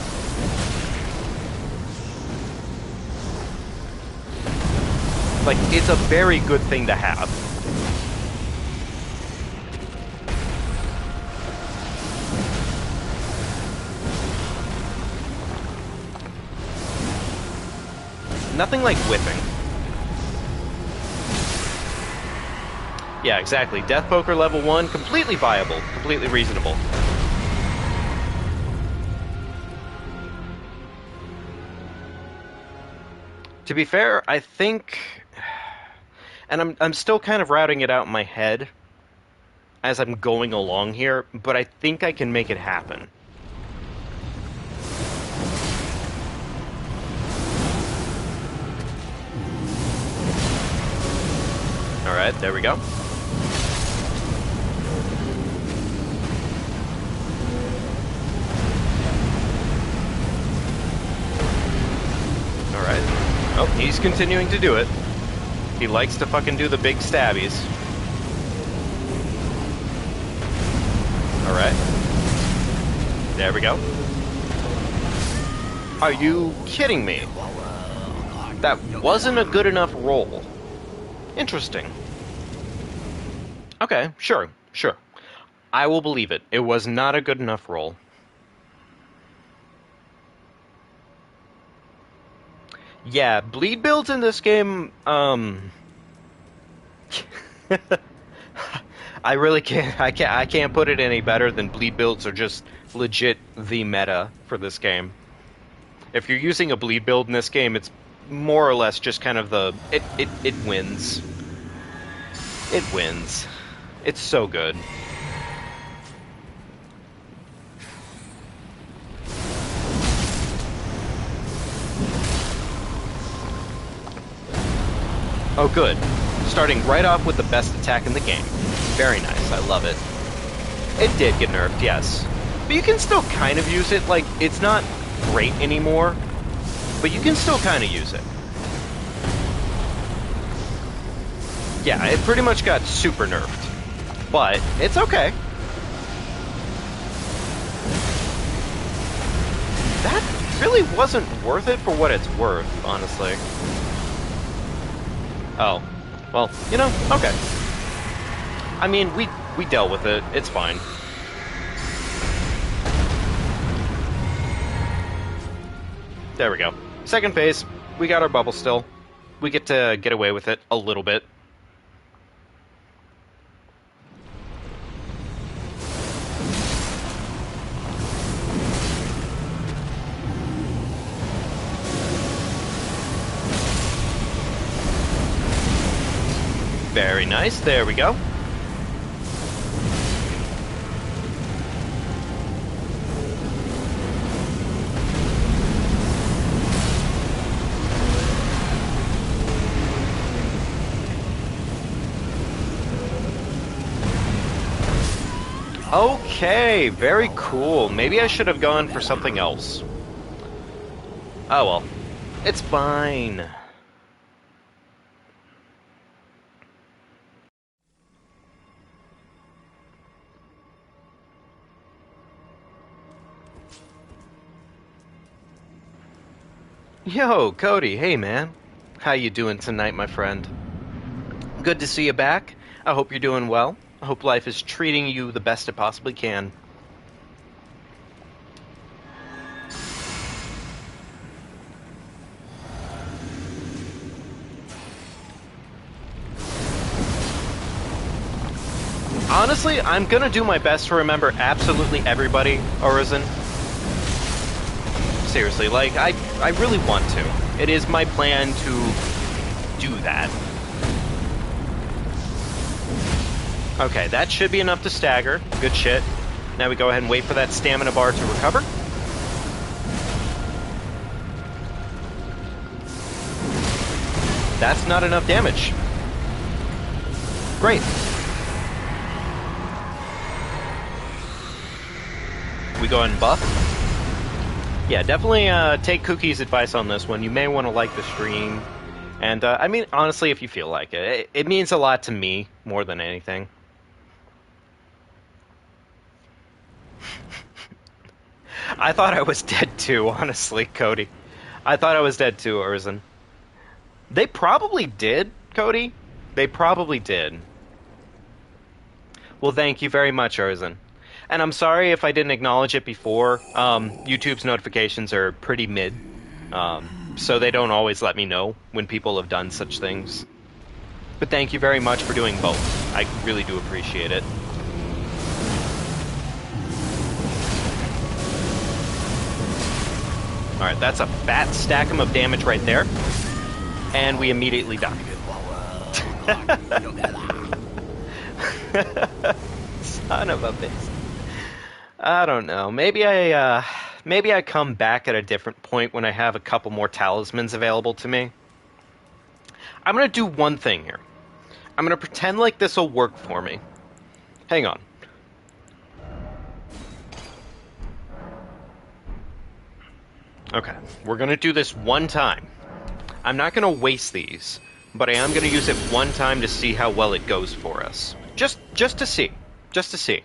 Like, it's a very good thing to have. Nothing like whipping. Yeah, exactly. Death Poker level 1, completely viable, completely reasonable. To be fair, I think... And I'm still kind of routing it out in my head as I'm going along here, but I think I can make it happen. Alright, there we go. Alright. Oh, he's continuing to do it. He likes to fucking do the big stabbies. Alright. There we go. Are you kidding me? That wasn't a good enough roll. Interesting. Okay, sure. I will believe it. It was not a good enough roll. Yeah, bleed builds in this game, I really can't, I can't put it any better than bleed builds are just legit the meta for this game. If you're using a bleed build in this game, it's more or less just kind of the, it wins. It wins. It's so good. Oh, good. Starting right off with the best attack in the game. Very nice, I love it. It did get nerfed, yes. But you can still kind of use it, like, it's not great anymore, but you can still kind of use it. Yeah, it pretty much got super nerfed, but it's okay. That really wasn't worth it for what it's worth, honestly. Oh, well, you know, okay. I mean, we dealt with it. It's fine. There we go. Second phase. We got our bubble still. We get to get away with it a little bit. Very nice. There we go. Okay, very cool. Maybe I should have gone for something else. Oh well. It's fine. Yo, Cody, hey man. How you doing tonight, my friend? Good to see you back. I hope you're doing well. I hope life is treating you the best it possibly can. Honestly, I'm gonna do my best to remember absolutely everybody, Orison. Seriously, like, I really want to. It is my plan to do that. Okay, that should be enough to stagger. Good shit. Now we go ahead and wait for that stamina bar to recover. That's not enough damage. Great. We go ahead and buff. Yeah, definitely take Cookie's advice on this one. You may want to like the stream. And, I mean, honestly, if you feel like it. It means a lot to me, more than anything. I thought I was dead too, honestly, Cody. I thought I was dead too, Urzen. They probably did, Cody. They probably did. Well, thank you very much, Urzen. And I'm sorry if I didn't acknowledge it before. YouTube's notifications are pretty mid. So they don't always let me know when people have done such things. But thank you very much for doing both. I really do appreciate it. Alright, that's a fat stackum of damage right there. And we immediately die. Son of a bitch. I don't know. Maybe I come back at a different point when I have a couple more talismans available to me. I'm gonna do one thing here. I'm gonna pretend like this will work for me. Hang on. Okay, we're gonna do this one time. I'm not gonna waste these, but I am gonna use it one time to see how well it goes for us. Just to see. Just to see.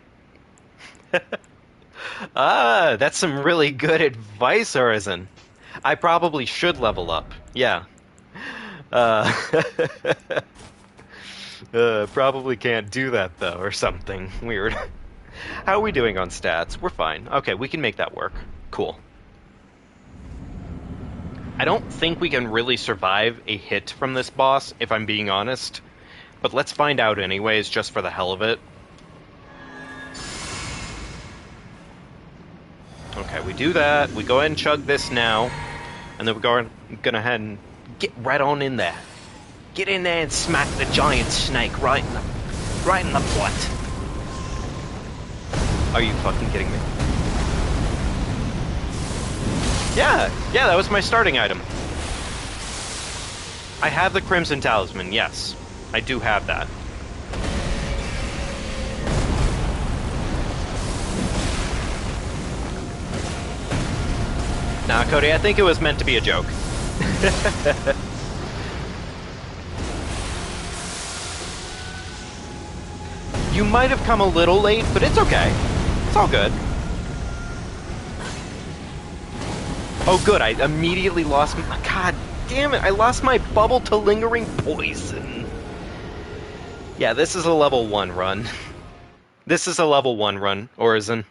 Ah, that's some really good advice, Horizon. I probably should level up. Yeah. Probably can't do that, though, or something weird. How are we doing on stats? We're fine. Okay, we can make that work. Cool. I don't think we can really survive a hit from this boss, if I'm being honest. But let's find out anyways, just for the hell of it. Okay, we do that. We go ahead and chug this now. And then we're gonna ahead and get right on in there. Get in there and smack the giant snake right in the butt. Are you fucking kidding me? Yeah, that was my starting item. I have the Crimson Talisman, yes. I do have that. Nah, Cody, I think it was meant to be a joke. You might have come a little late, but it's okay. It's all good. Oh, good, I immediately lost my... God damn it, I lost my bubble to lingering poison. Yeah, this is a level 1 run. This is a level 1 run, Horizon.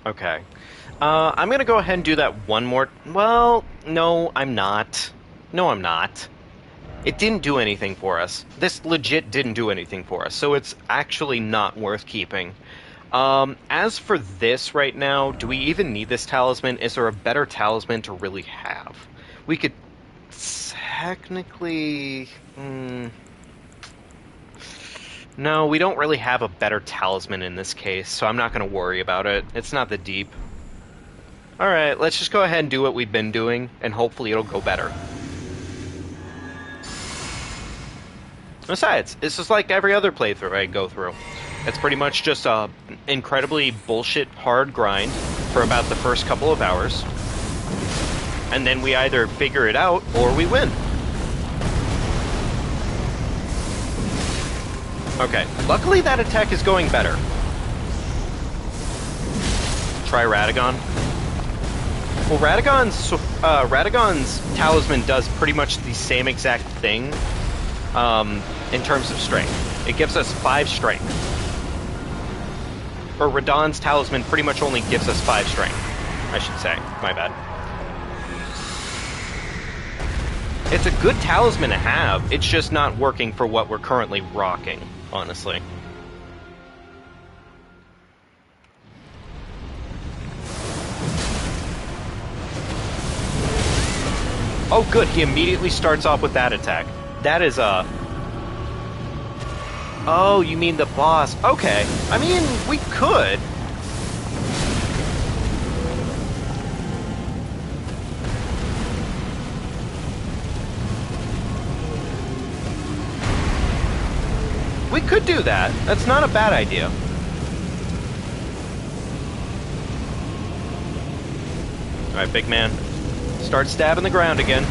Okay. I'm gonna go ahead and do that one more... Well, no, I'm not. No, I'm not. It didn't do anything for us. This legit didn't do anything for us, so it's actually not worth keeping. As for this right now, do we even need this talisman? Is there a better talisman to really have? We could technically... No, we don't really have a better talisman in this case, so I'm not going to worry about it. It's not that deep. Alright, let's just go ahead and do what we've been doing, and hopefully it'll go better. Besides, this is like every other playthrough I go through. It's pretty much just a incredibly bullshit hard grind for about the first couple of hours. And then we either figure it out, or we win. Okay, luckily that attack is going better. Try Radagon. Well, Radagon's talisman does pretty much the same exact thing in terms of strength. It gives us 5 strength. Or Radagon's talisman pretty much only gives us 5 strength, I should say. My bad. It's a good talisman to have, it's just not working for what we're currently rocking, honestly. Oh good, he immediately starts off with that attack. That is Oh, you mean the boss. Okay. I mean, we could. could do that. That's not a bad idea. Alright, big man. Start stabbing the ground again.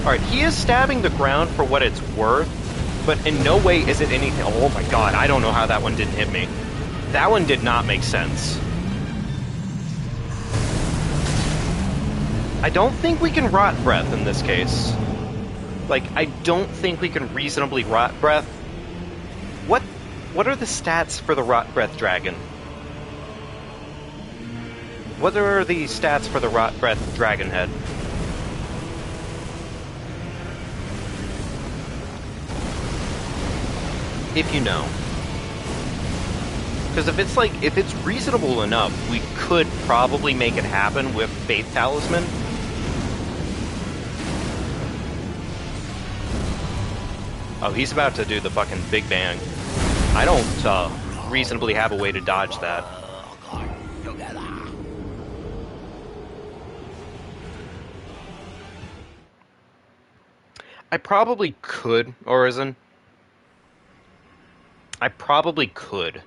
Alright, he is stabbing the ground for what it's worth, but in no way is it anything... Oh my god, I don't know how that one didn't hit me. That one did not make sense. I don't think we can rot breath in this case. Like, I don't think we can reasonably rot breath. What are the stats for the rot breath dragon? What are the stats for the rot breath dragon head? If you know. Because if it's reasonable enough, we could probably make it happen with Faith Talisman. Oh, he's about to do the fucking Big Bang. I don't reasonably have a way to dodge that. I probably could, Orison. I probably could.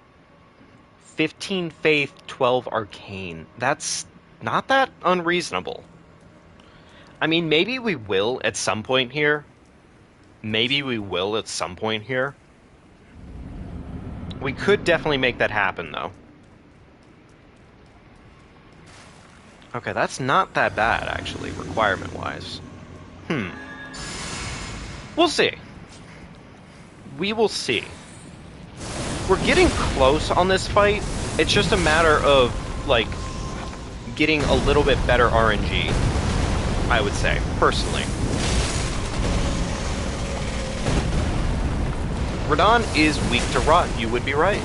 15 Faith, 12 Arcane. That's not that unreasonable. I mean, maybe we will at some point here. Maybe we will at some point here. We could definitely make that happen, though. Okay, that's not that bad, actually, requirement-wise. We'll see. We will see. We're getting close on this fight. It's just a matter of, like, getting a little bit better RNG, I would say, personally. Radon is weak to rot, you would be right.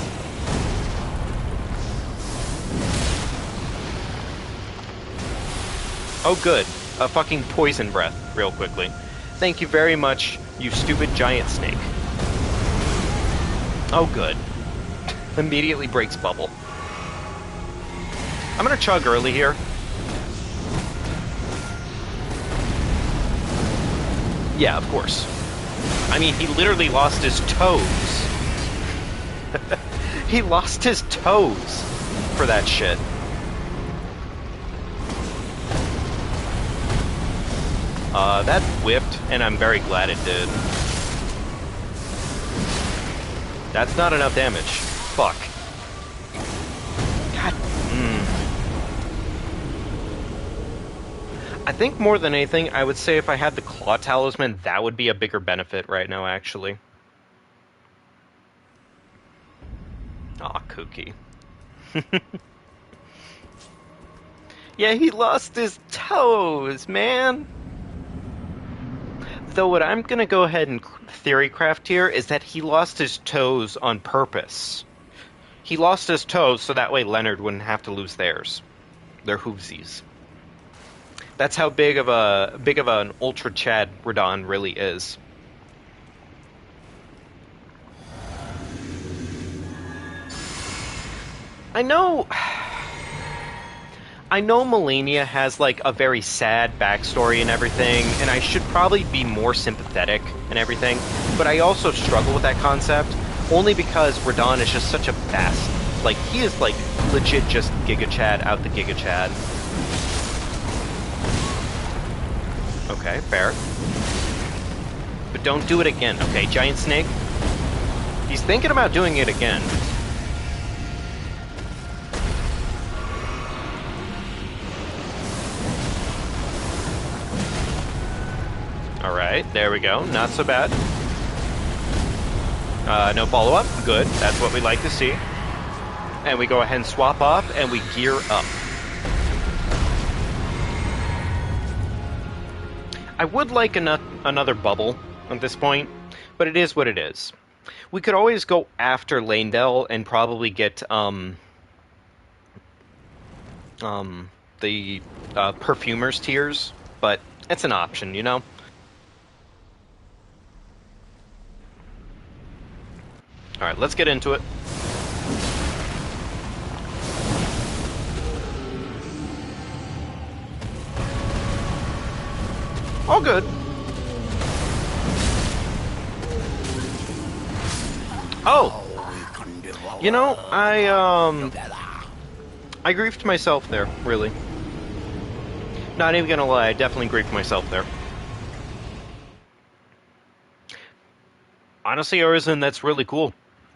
Oh good, a fucking poison breath, real quickly. Thank you very much, you stupid giant snake. Oh good. Immediately breaks bubble. I'm gonna chug early here. Yeah, of course. I mean, he literally lost his toes. He lost his toes for that shit. That whipped, and I'm very glad it did. That's not enough damage. Fuck. God. I think more than anything, I would say if I had the Claw Talisman, that would be a bigger benefit right now, actually. Aw, kooky. Yeah, he lost his toes, man! Though what I'm gonna go ahead and theorycraft here is that he lost his toes on purpose. He lost his toes so that way Leonard wouldn't have to lose theirs. Their hoovesies. That's how big of an Ultra Chad Radon really is. I know Melania has, like, a very sad backstory and everything, and I should probably be more sympathetic and everything, but I also struggle with that concept, only because Radon is just such a vast... Like, he is, like, legit just Giga Chad out the Giga Chad. Okay, fair. But don't do it again, okay, Giant Snake? He's thinking about doing it again. Alright, there we go. Not so bad. No follow-up. Good. That's what we like to see. And we go ahead and swap off, and we gear up. I would like another bubble at this point, but it is what it is. We could always go after Lanedell and probably get the Perfumer's Tears, but it's an option, you know? Alright, let's get into it. All good. Oh! We can devour You know, together. I griefed myself there, really. Not even gonna lie, I definitely griefed myself there. Honestly, Orison, that's really cool.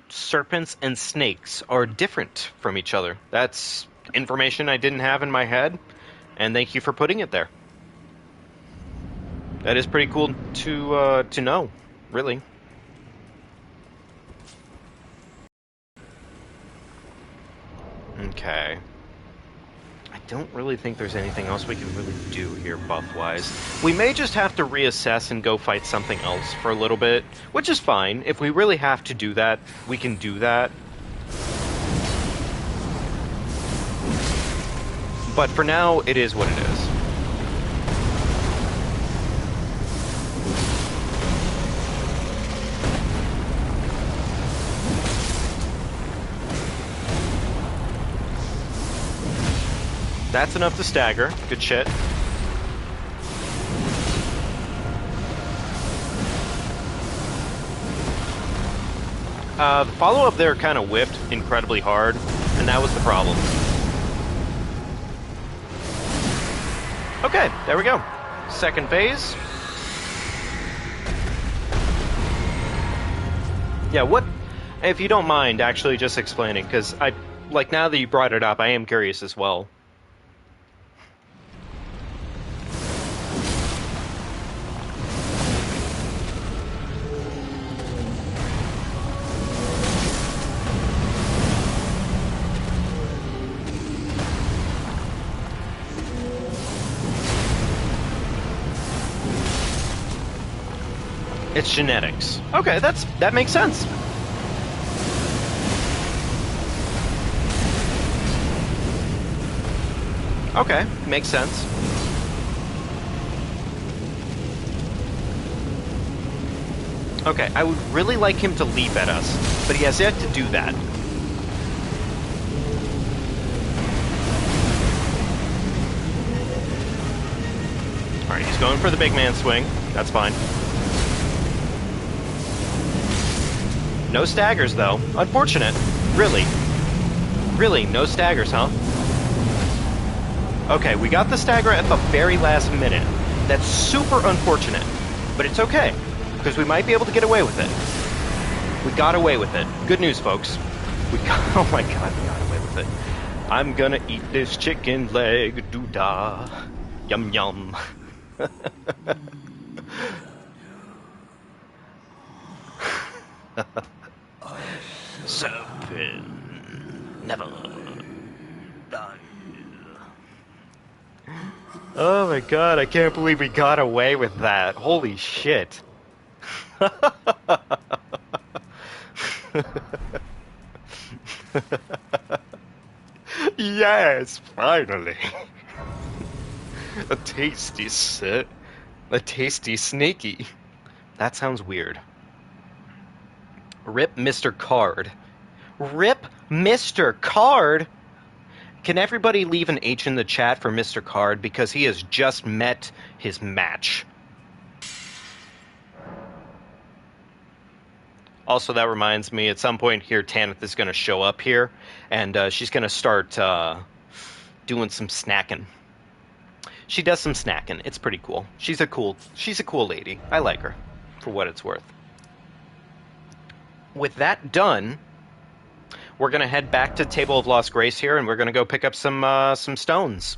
Serpents and snakes are different from each other. That's information I didn't have in my head, and thank you for putting it there. That is pretty cool to know, really. Okay. I don't really think there's anything else we can really do here buff-wise. We may just have to reassess and go fight something else for a little bit, which is fine. If we really have to do that, we can do that. But for now, it is what it is. That's enough to stagger. Good shit. The follow-up there kind of whiffed incredibly hard, and that was the problem. Okay, there we go. Second phase. Yeah, what... If you don't mind actually just explaining, because like, now that you brought it up, I am curious as well. It's genetics. Okay, that makes sense. Okay, makes sense. Okay, I would really like him to leap at us, but he has yet to do that. Alright, he's going for the big man swing. That's fine. No staggers, though. Unfortunate. Really. Really, no staggers, huh? Okay, we got the stagger at the very last minute. That's super unfortunate. But it's okay, because we might be able to get away with it. We got away with it. Good news, folks. Oh my god, we got away with it. I'm gonna eat this chicken leg, doo-dah. Yum yum. Serpent never die. Oh my god, I can't believe we got away with that. Holy shit. Yes, finally. A tasty sit. A tasty sneaky. That sounds weird. Rip Mr. Card. Rip Mr. Card? Can everybody leave an H in the chat for Mr. Card because he has just met his match? Also, that reminds me, at some point here, Tanith is going to show up here, and she's going to start doing some snacking. She does some snacking. It's pretty cool. She's a cool lady. I like her, for what it's worth. With that done, we're going to head back to Table of Lost Grace here, and we're going to go pick up some stones.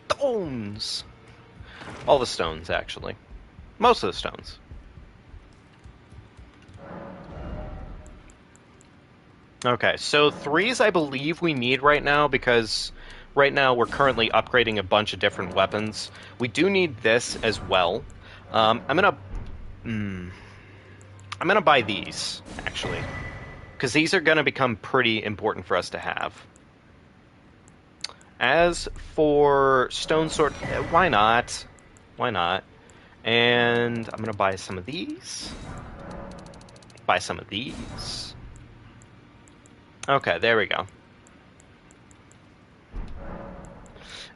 Stones! All the stones, actually. Most of the stones. Okay, so 3s I believe we need right now, because right now we're currently upgrading a bunch of different weapons. We do need this as well. I'm gonna buy these, actually, because these are gonna become pretty important for us to have. As for stone sword, why not? Why not? And I'm gonna buy some of these. Buy some of these. Okay, there we go.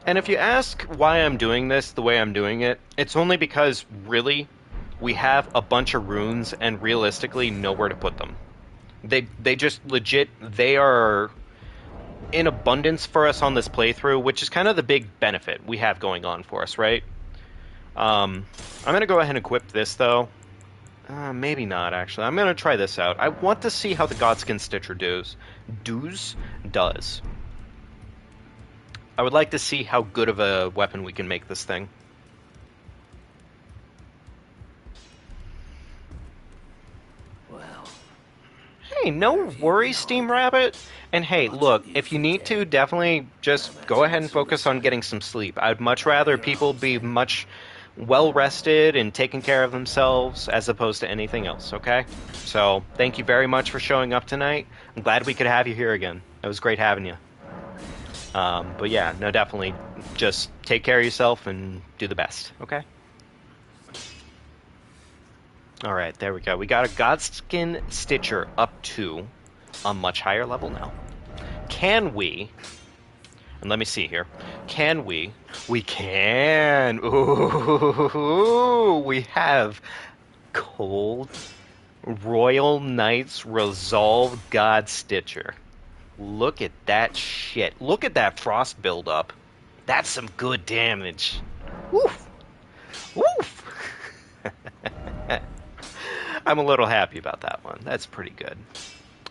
And if you ask why I'm doing this the way I'm doing it, it's only because, really, we have a bunch of runes and realistically nowhere to put them. They just legit, they are in abundance for us on this playthrough, which is kind of the big benefit we have going on for us, right? I'm going to go ahead and equip this, though. Maybe not, actually. I'm going to try this out. I want to see how the Godskin Stitcher does. Does. I would like to see how good of a weapon we can make this thing. Well, Hey, no worries, Steam Rabbit. And hey, look, if you need to, definitely just go ahead and focus on getting some sleep. I'd much rather people be much well rested and taking care of themselves as opposed to anything else, okay? So, thank you very much for showing up tonight. I'm glad we could have you here again. It was great having you. But yeah, no, definitely just take care of yourself and do the best, okay? Alright, there we go. We got a Godskin Stitcher up to a much higher level now. Can we... And let me see here. Can we... We can! Ooh! We have Cold Royal Knights Resolve God Stitcher. Look at that shit. Look at that frost buildup. That's some good damage. Woof! Woof! I'm a little happy about that one. That's pretty good.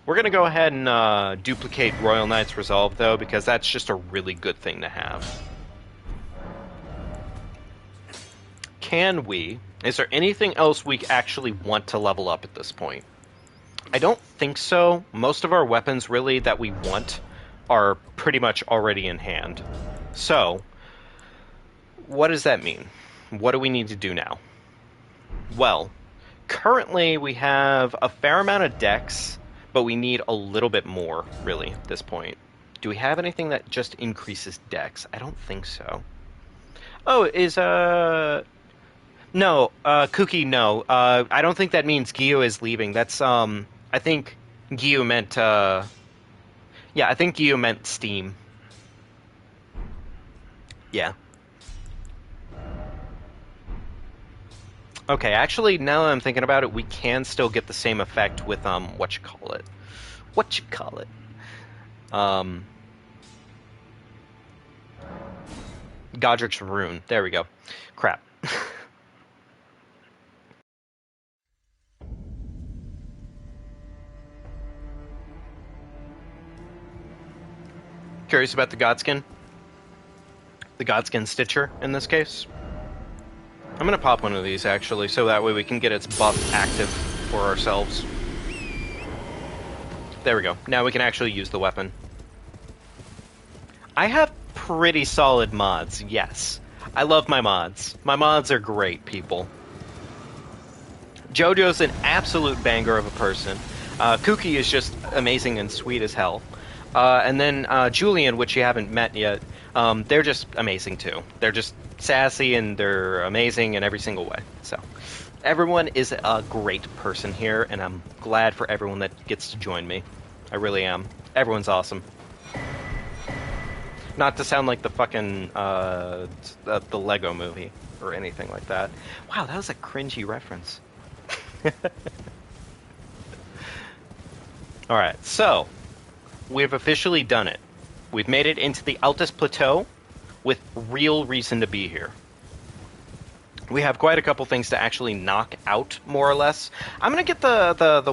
We're going to go ahead and duplicate Royal Knight's Resolve, though, because that's just a really good thing to have. Can we... Is there anything else we actually want to level up at this point? I don't think so. Most of our weapons, really, that we want are pretty much already in hand. So, what does that mean? What do we need to do now? Well... Currently, we have a fair amount of dex, but we need a little bit more, really, at this point. Do we have anything that just increases dex? I don't think so. Oh, No, Cookie, no. I don't think that means Gio is leaving. That's, I think Gio meant, Yeah, I think Gio meant Steam. Yeah. Okay, actually, now that I'm thinking about it, we can still get the same effect with, Godric's Rune. There we go. Crap. Curious about the Godskin? The Godskin Stitcher, in this case? I'm gonna pop one of these, actually, so that way we can get its buff active for ourselves. There we go. Now we can actually use the weapon. I have pretty solid mods, yes. I love my mods. My mods are great, people. JoJo's an absolute banger of a person. Kooky is just amazing and sweet as hell. And then Julian, which you haven't met yet, they're just amazing too. They're just sassy and they're amazing in every single way. So everyone is a great person here, and I'm glad for everyone that gets to join me. I really am. Everyone's awesome. Not to sound like the fucking the Lego movie or anything like that. Wow, that was a cringy reference. Alright, so we've officially done it. We've made it into the Altus Plateau with real reason to be here. We have quite a couple things to actually knock out, more or less. I'm gonna get the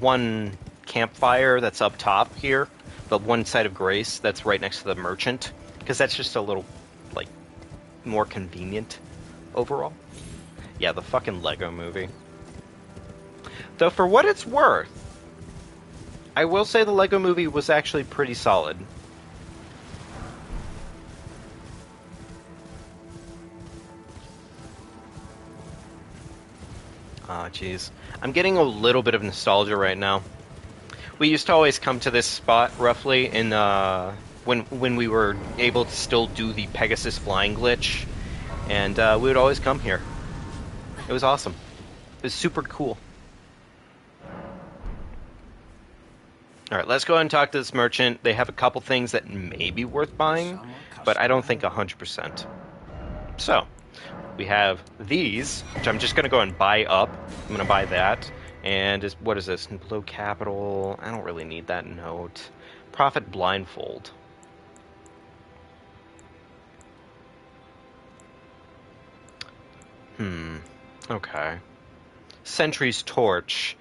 one campfire that's up top here, the one side of grace that's right next to the merchant, because that's just a little, like, more convenient overall. Yeah, the fucking Lego movie. Though for what it's worth, I will say the Lego movie was actually pretty solid. Ah, jeez. I'm getting a little bit of nostalgia right now. We used to always come to this spot, roughly, in, when we were able to still do the Pegasus flying glitch, and we would always come here. It was awesome. It was super cool. Alright, let's go ahead and talk to this merchant. They have a couple things that may be worth buying, but I don't think 100%. So, We have these, which I'm just going to go and buy up. I'm going to buy that. And what is this? Below capital. I don't really need that note. Profit blindfold. Okay. Sentry's torch.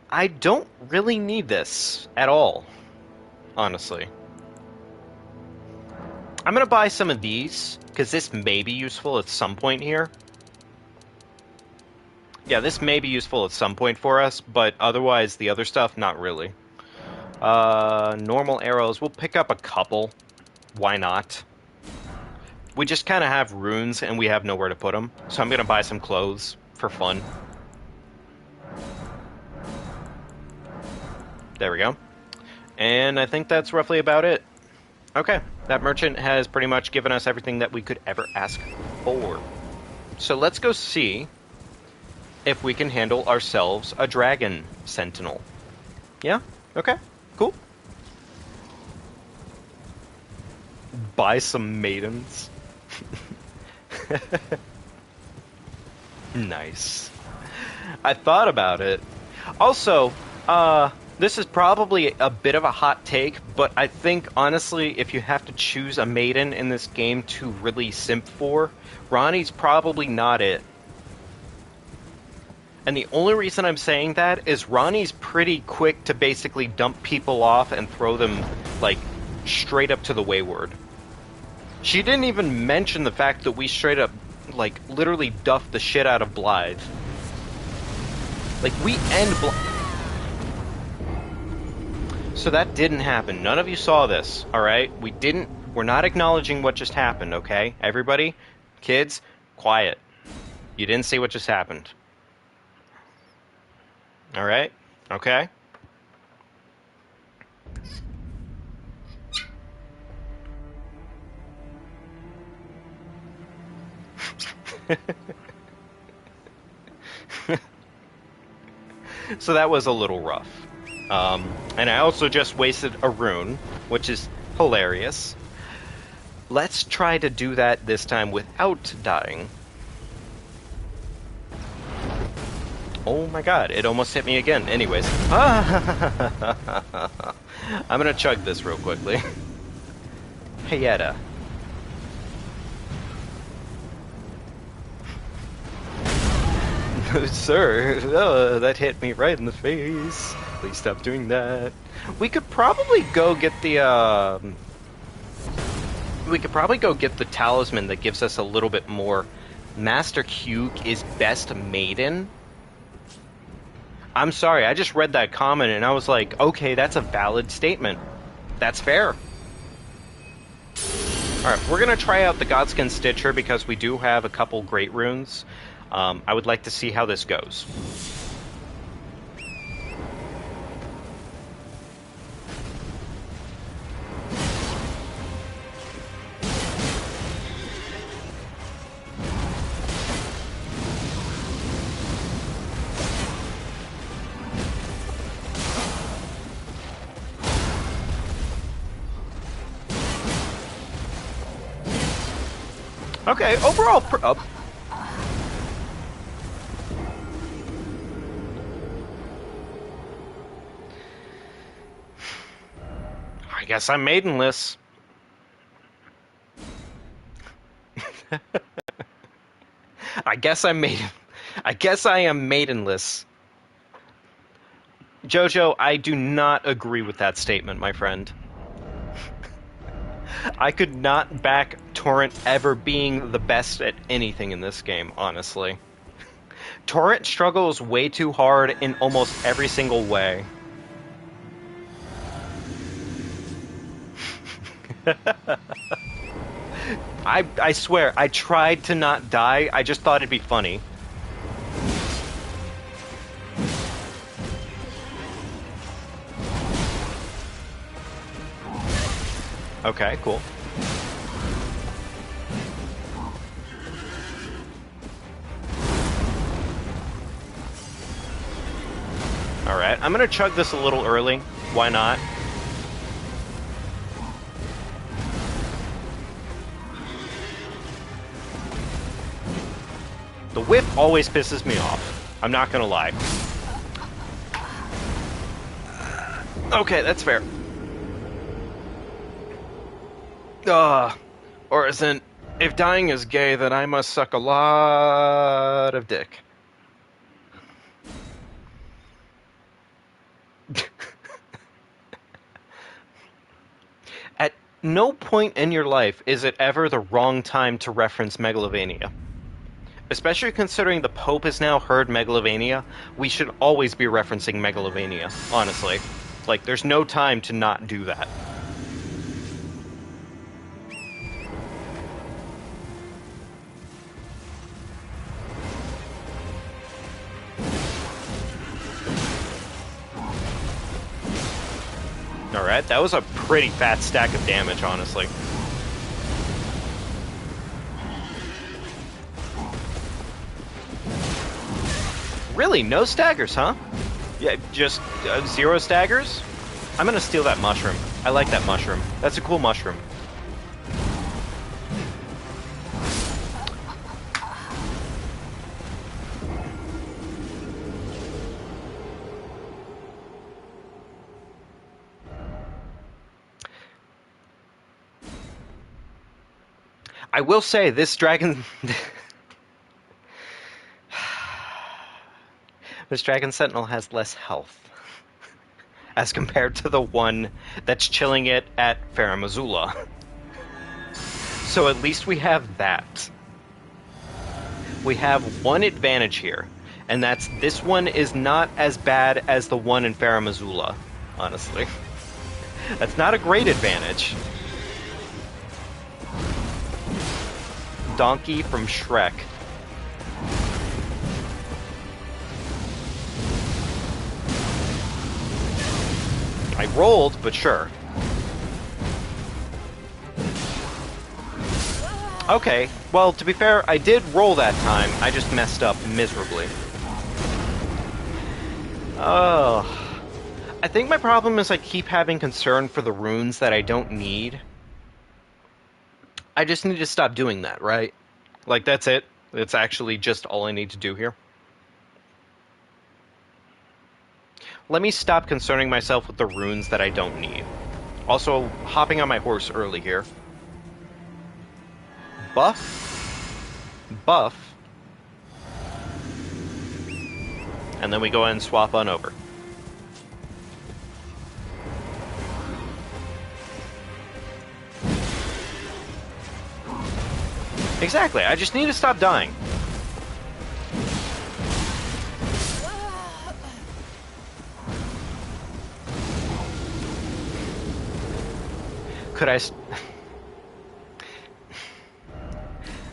I don't really need this at all, honestly. I'm going to buy some of these, because this may be useful at some point here. Yeah, this may be useful at some point for us, but otherwise the other stuff, not really. Normal arrows, we'll pick up a couple. Why not? We just kind of have runes and we have nowhere to put them, so I'm going to buy some clothes for fun. There we go. And I think that's roughly about it. Okay, that merchant has pretty much given us everything that we could ever ask for. So let's go see if we can handle ourselves a dragon sentinel. Yeah? Okay, cool. Buy some maidens. Nice. I thought about it. Also, this is probably a bit of a hot take, but I think, honestly, if you have to choose a maiden in this game to really simp for, Ranni's probably not it. And the only reason I'm saying that is Ranni's pretty quick to basically dump people off and throw them, like, straight up to the wayward. She didn't even mention the fact that we straight up, like, literally duffed the shit out of Blythe. Like, we end So that didn't happen. None of you saw this, alright? We're not acknowledging what just happened, okay? Everybody, kids, quiet. You didn't see what just happened. Alright? Okay? So that was a little rough. And I also just wasted a rune, which is hilarious. Let's try to do that this time without dying. Oh my god, it almost hit me again. Anyways. I'm gonna chug this real quickly. Hayeta. Sir, oh, that hit me right in the face. Please stop doing that. We could probably go get the, talisman that gives us a little bit more. Master Cuke is best maiden. I'm sorry, I just read that comment and I was like, okay, that's a valid statement. That's fair. Alright, we're gonna try out the Godskin Stitcher because we do have a couple great runes. I would like to see how this goes. Okay, overall, I guess I'm maidenless. I guess I am maidenless. Jojo, I do not agree with that statement, my friend. I could not back Torrent ever being the best at anything in this game, honestly. Torrent struggles way too hard in almost every single way. I swear, I tried to not die, I just thought it'd be funny. Okay, cool. Alright, I'm gonna chug this a little early. Why not? whiff always pisses me off. I'm not gonna lie. Okay, that's fair. Or isn't, if dying is gay, then I must suck a lot of dick. At no point in your life is it ever the wrong time to reference Megalovania. Especially considering the Pope has now heard Megalovania, we should always be referencing Megalovania, honestly. Like, there's no time to not do that. Alright, that was a pretty fat stack of damage, honestly. Really? No staggers, huh? Yeah, just 0 staggers? I'm gonna steal that mushroom. I like that mushroom. That's a cool mushroom. I will say, this dragon... this Dragon Sentinel has less health. As compared to the one that's chilling it at Farum Azula. So at least we have that. We have one advantage here. And that's, this one is not as bad as the one in Farum Azula, honestly. That's not a great advantage. Donkey from Shrek. I rolled, but sure. Okay, well, to be fair, I did roll that time. I just messed up miserably. Oh. I think my problem is I keep having concern for the runes that I don't need. I just need to stop doing that, right? Like, that's it. It's actually just all I need to do here. Let me stop concerning myself with the runes that I don't need. Also, hopping on my horse early here. Buff. Buff. And then we go ahead and swap on over. Exactly, I just need to stop dying. Could I...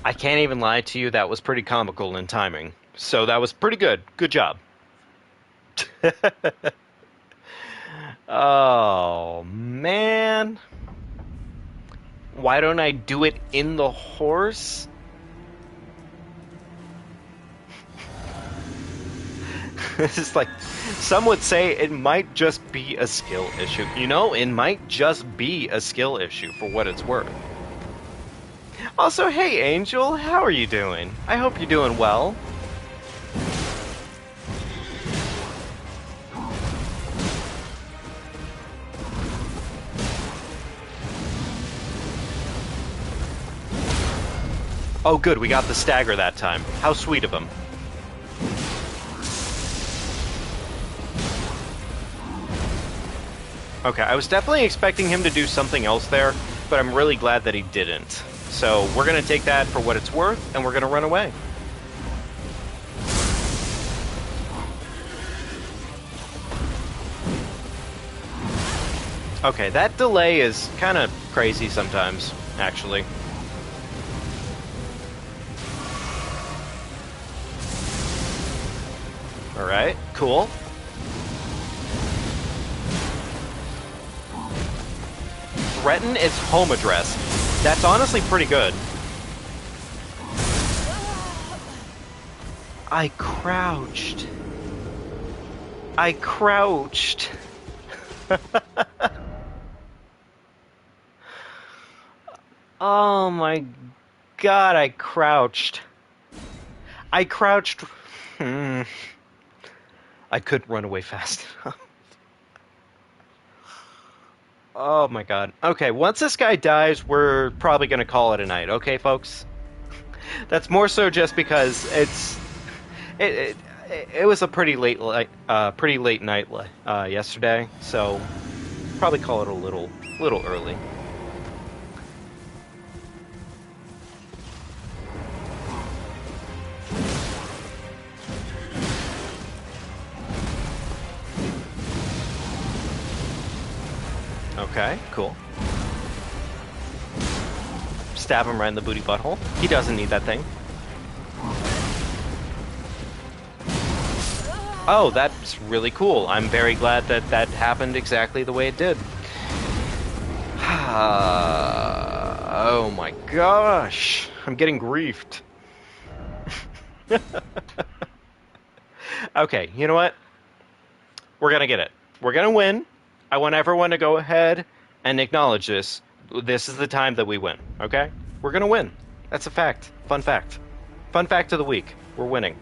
I can't even lie to you, that was pretty comical in timing. So that was pretty good. Good job. Oh, man. Why don't I do it in the horse? This is like, some would say it might just be a skill issue. You know, it might just be a skill issue for what it's worth. Also, hey Angel, how are you doing? I hope you're doing well. Oh good, we got the stagger that time. How sweet of him. Okay, I was definitely expecting him to do something else there, but I'm really glad that he didn't. So we're going to take that for what it's worth, and we're going to run away. Okay, that delay is kind of crazy sometimes, actually. Alright, cool. Threaten its home address. That's honestly pretty good. I crouched. I crouched. Oh my god, I crouched. I crouched. Hmm. I couldn't run away fast enough. Oh my god. Okay, once this guy dies, we're probably gonna call it a night. Okay, folks. That's more so just because it it was a pretty late night yesterday, so probably call it a little early. Okay, cool. Stab him right in the booty butthole. He doesn't need that thing. Oh, that's really cool. I'm very glad that that happened exactly the way it did. Oh my gosh. I'm getting griefed. Okay, you know what? We're gonna get it. We're gonna win. I want everyone to go ahead and acknowledge this. This is the time that we win, okay? We're gonna win. That's a fact. Fun fact. Fun fact of the week. We're winning.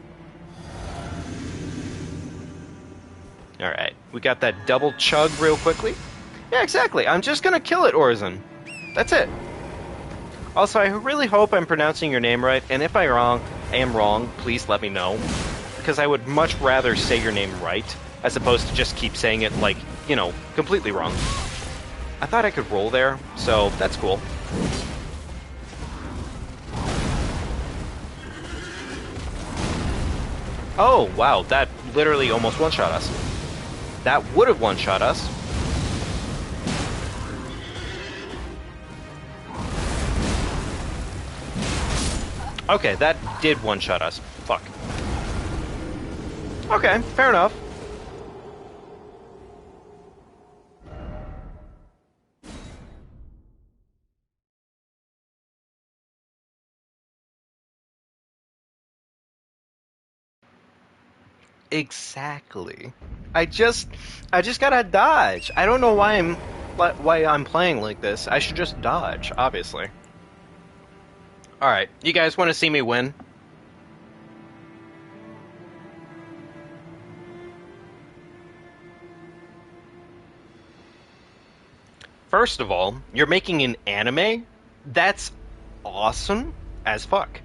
Alright, we got that double chug real quickly. Yeah, exactly. I'm just gonna kill it, Orzen. That's it. Also, I really hope I'm pronouncing your name right, and if I am wrong, please let me know. Because I would much rather say your name right, as opposed to just keep saying it like, you know, completely wrong. I thought I could roll there, so that's cool. Oh, wow, that literally almost one-shot us. That would have one-shot us. Okay, that did one-shot us. Fuck. Okay, fair enough. Exactly. I just gotta dodge. I don't know why I'm playing like this. I should just dodge, obviously. All right, you guys want to see me win? First of all, you're making an anime? That's awesome as fuck.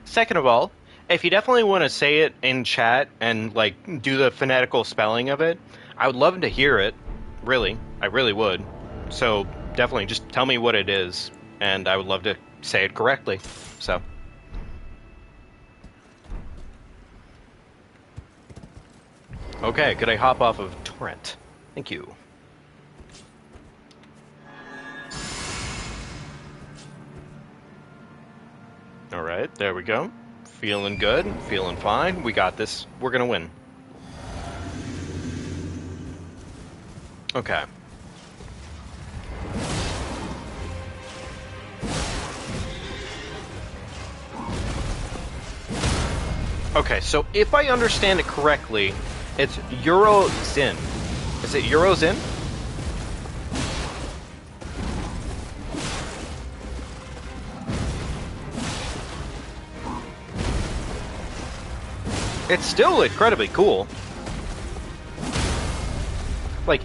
Second of all, if you definitely want to say it in chat and like do the phonetical spelling of it, I would love to hear it. Really, I really would. So definitely just tell me what it is, and I would love to say it correctly. So. Okay, could I hop off of Torrent? Thank you. Alright, there we go. Feeling good, feeling fine. We got this. We're gonna win. Okay. Okay, so if I understand it correctly, it's Eurozin. Is it Eurozin? It's still incredibly cool. Like,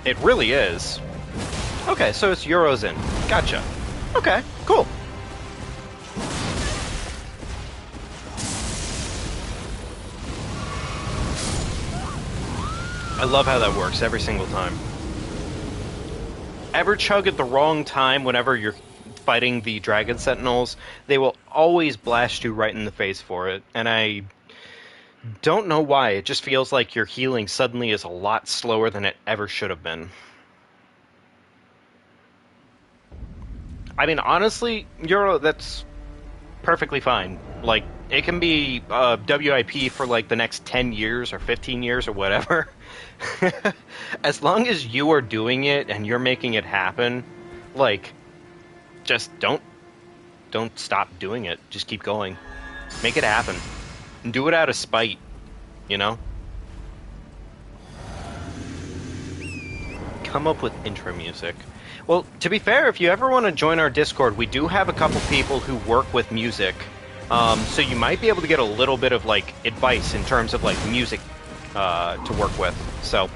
it really is. Okay, so it's Eurozin. Gotcha. Okay, cool. I love how that works every single time. Ever chug at the wrong time whenever you're fighting the Dragon Sentinels, they will always blast you right in the face for it, and I don't know why. It just feels like your healing suddenly is a lot slower than it ever should have been. I mean, honestly, Euro, that's perfectly fine. Like, it can be WIP for like the next 10 years or 15 years or whatever. As long as you are doing it and you're making it happen, like, just don't stop doing it. Just keep going. Make it happen. And do it out of spite, you know? Come up with intro music. Well, to be fair, if you ever want to join our Discord, we do have a couple people who work with music. So you might be able to get a little bit of like advice in terms of like music to work with. So.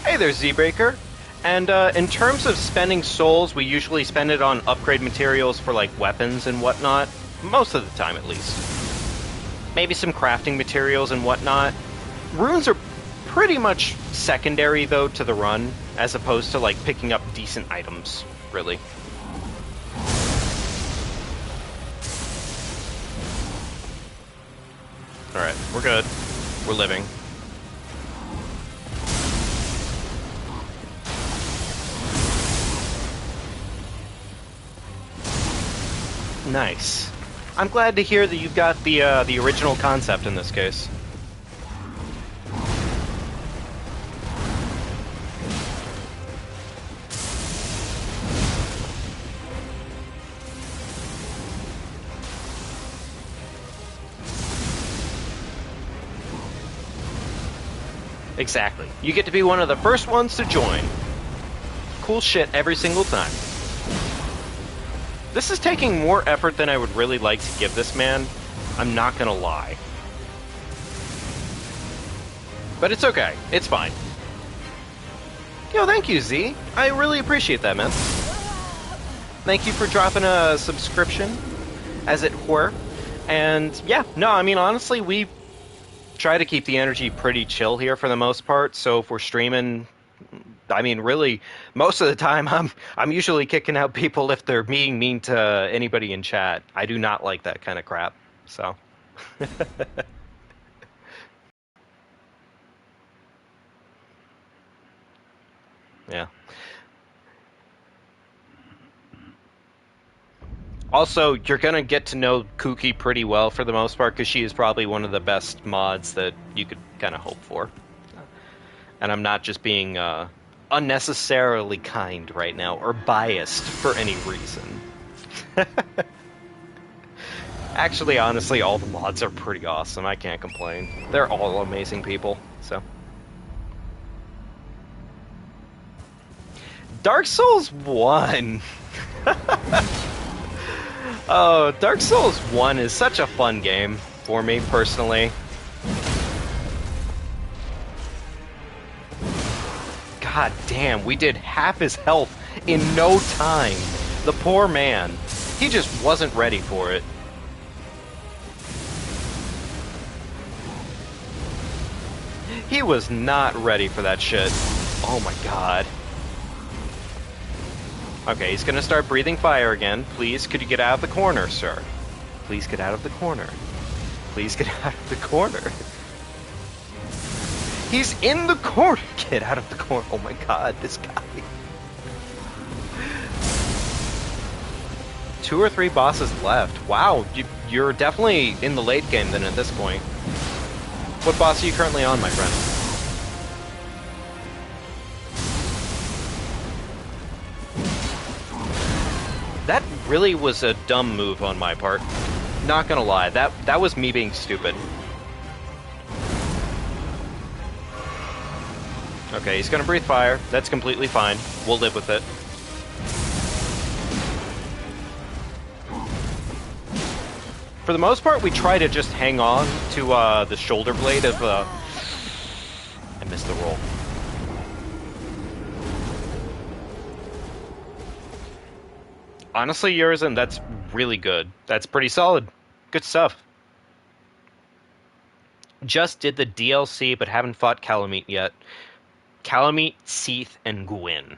Hey there, Z-Breaker. And in terms of spending souls, we usually spend it on upgrade materials for like weapons and whatnot. Most of the time, at least. Maybe some crafting materials and whatnot. Runes are pretty much secondary, though, to the run, as opposed to like picking up decent items, really. Alright, we're good. We're living. Nice. I'm glad to hear that you've got the original concept in this case. Exactly. You get to be one of the first ones to join. Cool shit every single time. This is taking more effort than I would really like to give this man. I'm not gonna lie. But it's okay. It's fine. Yo, thank you, Z. I really appreciate that, man. Thank you for dropping a subscription, as it were. And yeah, no, I mean, honestly, we try to keep the energy pretty chill here for the most part. So if we're streaming, I mean, really, most of the time, I'm usually kicking out people if they're being mean to anybody in chat. I do not like that kind of crap, so. Yeah. Also, you're gonna get to know Kuki pretty well for the most part, because she is probably one of the best mods that you could kind of hope for. And I'm not just being unnecessarily kind right now, or biased for any reason. Actually, honestly, all the mods are pretty awesome. I can't complain. They're all amazing people, so. Dark Souls 1! Oh, Dark Souls 1 is such a fun game for me, personally. God damn, we did half his health in no time. The poor man. He just wasn't ready for it. He was not ready for that shit. Oh my god. Okay, he's gonna start breathing fire again. Please, could you get out of the corner, sir? Please get out of the corner. Please get out of the corner. He's in the corner! Get out of the corner. Oh my god, this guy. 2 or 3 bosses left. Wow, you're definitely in the late game then at this point. What boss are you currently on, my friend? That really was a dumb move on my part. Not gonna lie, that was me being stupid. Okay, he's gonna breathe fire. That's completely fine. We'll live with it. For the most part, we try to just hang on to the shoulder blade of... I missed the roll. Honestly, yours, and that's really good. That's pretty solid. Good stuff. Just did the DLC, but haven't fought Calamite yet. Calamite, Seath, and Gwyn.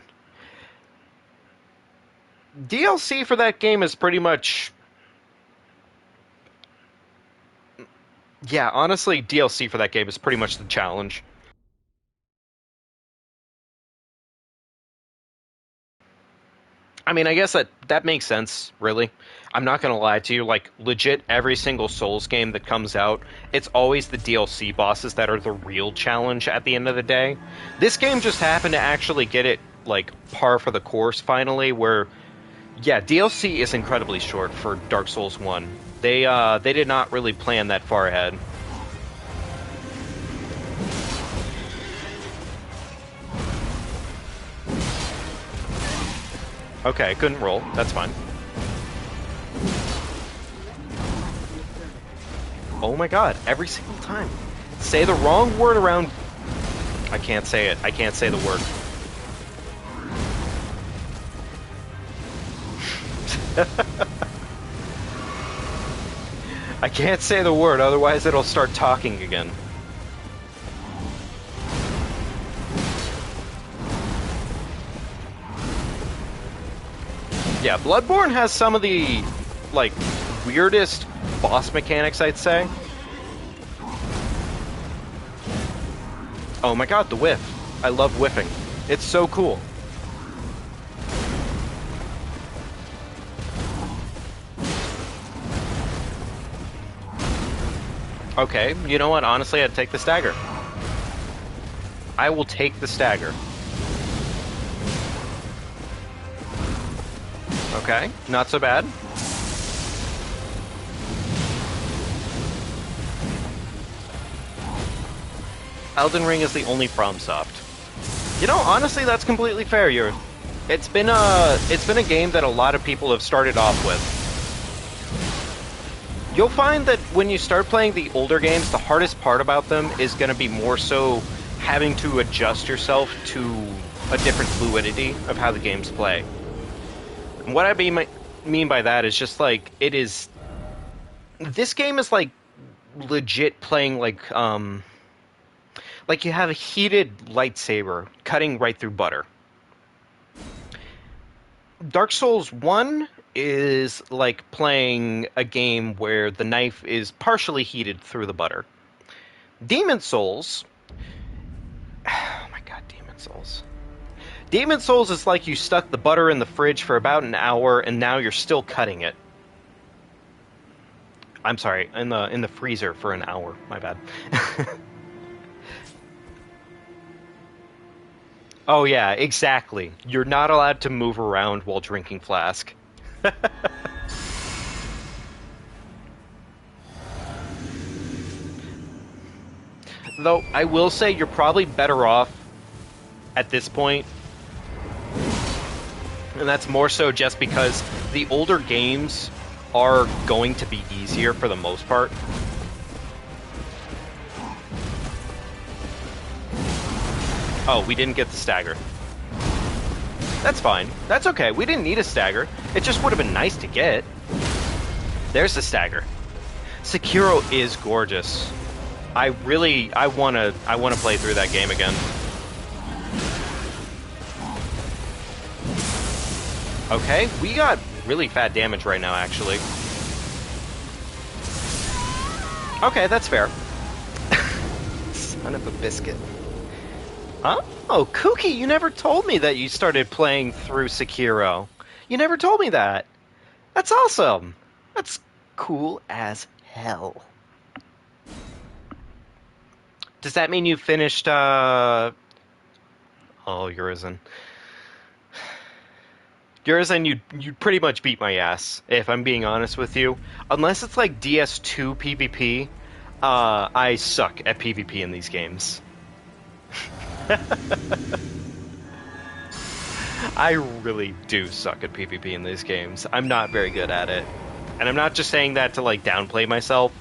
DLC for that game is pretty much... Yeah, honestly, DLC for that game is pretty much the challenge. I mean, I guess that makes sense, really. I'm not gonna lie to you, like, legit every single Souls game that comes out, it's always the DLC bosses that are the real challenge at the end of the day. This game just happened to actually get it, like, par for the course, finally, where, yeah, DLC is incredibly short for Dark Souls 1. They did not really plan that far ahead. Okay, couldn't roll. That's fine. Oh my god, every single time. Say the wrong word around... I can't say it. I can't say the word. I can't say the word, otherwise it'll start talking again. Yeah, Bloodborne has some of the, like, weirdest boss mechanics, I'd say. Oh my god, the whiff. I love whiffing. It's so cool. Okay, you know what? Honestly, I'd take the stagger. I will take the stagger. Okay, not so bad. Elden Ring is the only FromSoft. You know, honestly, that's completely fair. It's been a game that a lot of people have started off with. You'll find that when you start playing the older games, the hardest part about them is going to be more so having to adjust yourself to a different fluidity of how the games play. And what I mean by that is just like, this game is like legit playing like you have a heated lightsaber cutting right through butter. Dark Souls 1 is like playing a game where the knife is partially heated through the butter. Demon Souls... Oh my god, Demon Souls. Demon Souls is like you stuck the butter in the fridge for about an hour and now you're still cutting it. I'm sorry, in the freezer for an hour. My bad. Oh yeah, exactly. You're not allowed to move around while drinking Flask. Though, I will say you're probably better off at this point. And that's more so just because the older games are going to be easier for the most part. Oh, we didn't get the stagger. That's fine. That's okay. We didn't need a stagger. It just would have been nice to get. There's the stagger. Sekiro is gorgeous. I wanna play through that game again. Okay, we got really fat damage right now, actually. Okay, that's fair. Son of a biscuit. Huh? Oh, Kooky, you never told me that you started playing through Sekiro. You never told me that. That's awesome. That's cool as hell. Does that mean you finished, Oh, Urizen. Urizen, you pretty much beat my ass, if I'm being honest with you. Unless it's like DS2 PvP, I suck at PvP in these games. I really do suck at PvP in these games. I'm not very good at it. And I'm not just saying that to, like, downplay myself.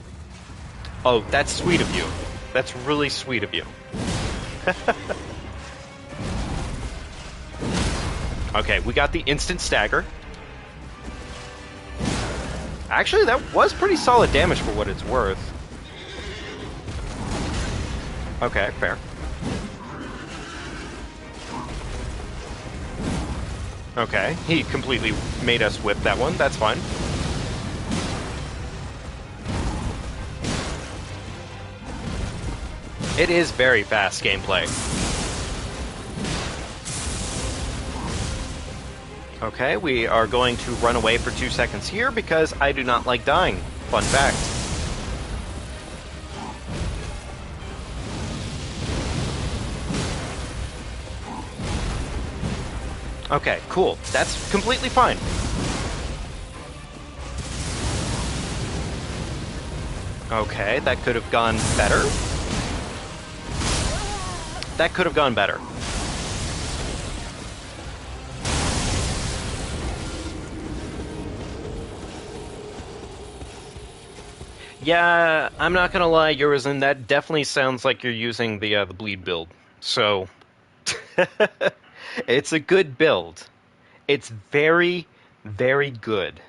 Oh, that's sweet of you. That's really sweet of you. Okay, we got the instant stagger. Actually, that was pretty solid damage for what it's worth. Okay, fair. Okay, he completely made us whip that one. That's fine. It is very fast gameplay. Okay, we are going to run away for 2 seconds here because I do not like dying. Fun fact. Okay, cool. That's completely fine. Okay, that could have gone better. That could have gone better. Yeah, I'm not gonna lie, Urizen, that definitely sounds like you're using the bleed build. So, it's a good build. It's very, very good.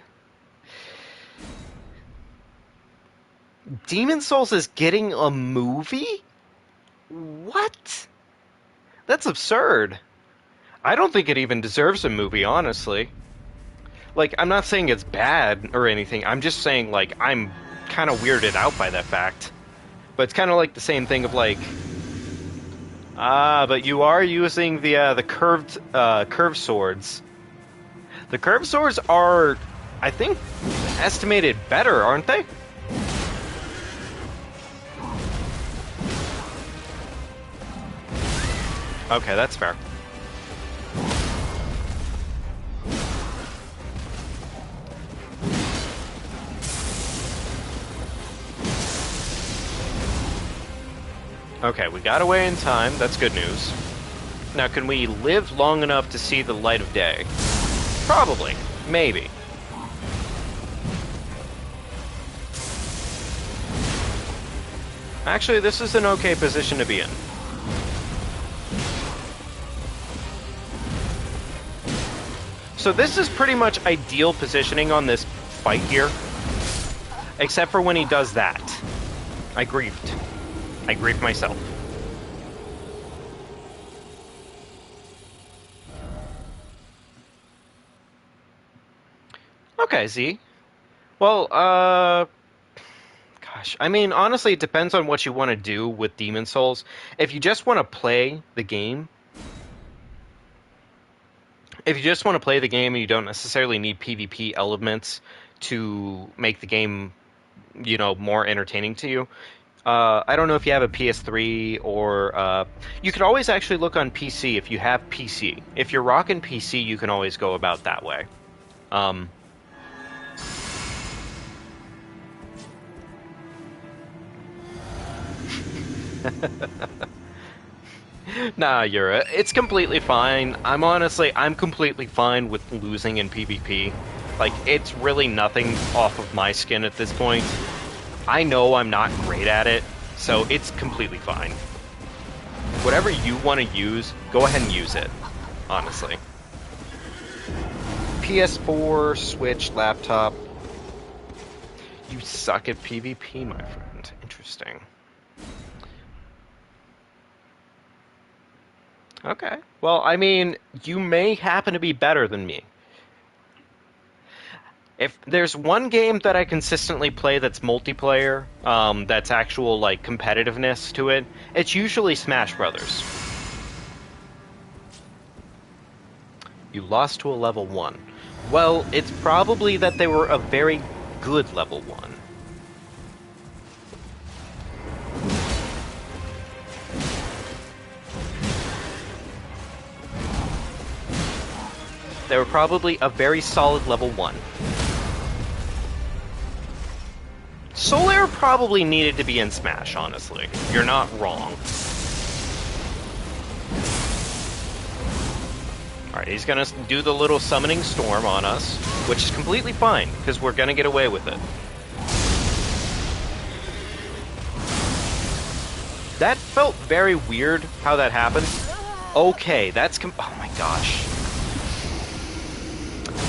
Demon Souls is getting a movie? What? That's absurd. I don't think it even deserves a movie, honestly. Like, I'm not saying it's bad or anything. I'm just saying, like, I'm kind of weirded out by that fact. But it's kind of like the same thing of like, but you are using the curved swords. The curved swords are, I think, estimated better, aren't they? Okay, that's fair. Okay, we got away in time. That's good news. Now, can we live long enough to see the light of day? Probably. Maybe. Actually, this is an okay position to be in. So this is pretty much ideal positioning on this fight here. Except for when he does that. I griefed. I griefed myself. Okay, Z. Well, gosh. I mean, honestly, it depends on what you want to do with Demon Souls. If you just want to play the game... If you just want to play the game and you don't necessarily need PvP elements to make the game, you know, more entertaining to you, I don't know if you have a PS3 or... you could always actually look on PC if you have PC. If you're rocking PC, you can always go about that way. Nah, Yura, it's completely fine. I'm completely fine with losing in PvP. Like, it's really nothing off of my skin at this point. I know I'm not great at it, so it's completely fine. Whatever you want to use, go ahead and use it, honestly. PS4, Switch, laptop. You suck at PvP, my friend. Interesting. Okay. Well, I mean, you may happen to be better than me. If there's one game that I consistently play that's multiplayer, that's actual, like, competitiveness to it, it's usually Smash Brothers. You lost to a level 1. Well, it's probably that they were a very good level 1. They were probably a very solid level 1. Solaire probably needed to be in Smash, honestly. You're not wrong. Alright, he's gonna do the little summoning storm on us, which is completely fine, because we're gonna get away with it. That felt very weird, how that happened. Okay, that's oh my gosh.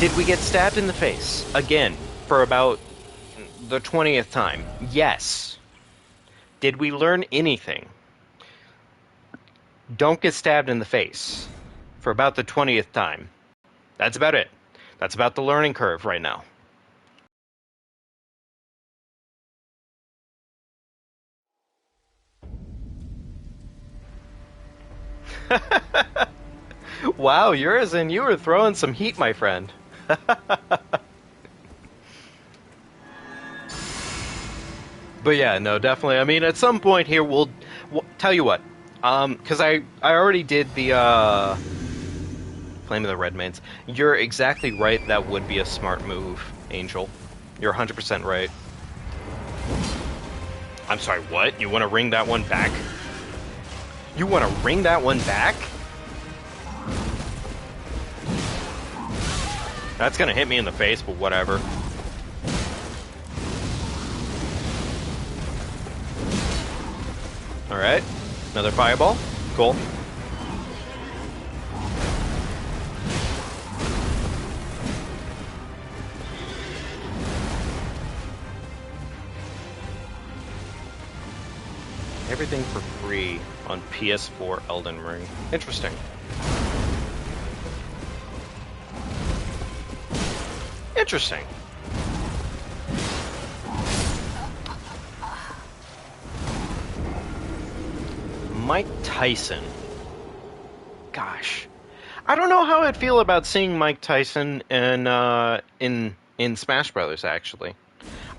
Did we get stabbed in the face? Again, for about the 20th time? Yes. Did we learn anything? Don't get stabbed in the face. For about the 20th time. That's about it. That's about the learning curve right now. Wow, Urizen, you were throwing some heat, my friend. But yeah, no, definitely. I mean, at some point here, we'll tell you what. Because I already did the Flame of the Red Mains. You're exactly right. That would be a smart move, Angel. You're 100% right. I'm sorry, what? You want to ring that one back? You want to ring that one back? That's gonna hit me in the face, but whatever. Alright. Another fireball. Cool. Everything for free on PS4 Elden Ring. Interesting. Interesting. Mike Tyson. Gosh. I don't know how I'd feel about seeing Mike Tyson in Smash Brothers, actually.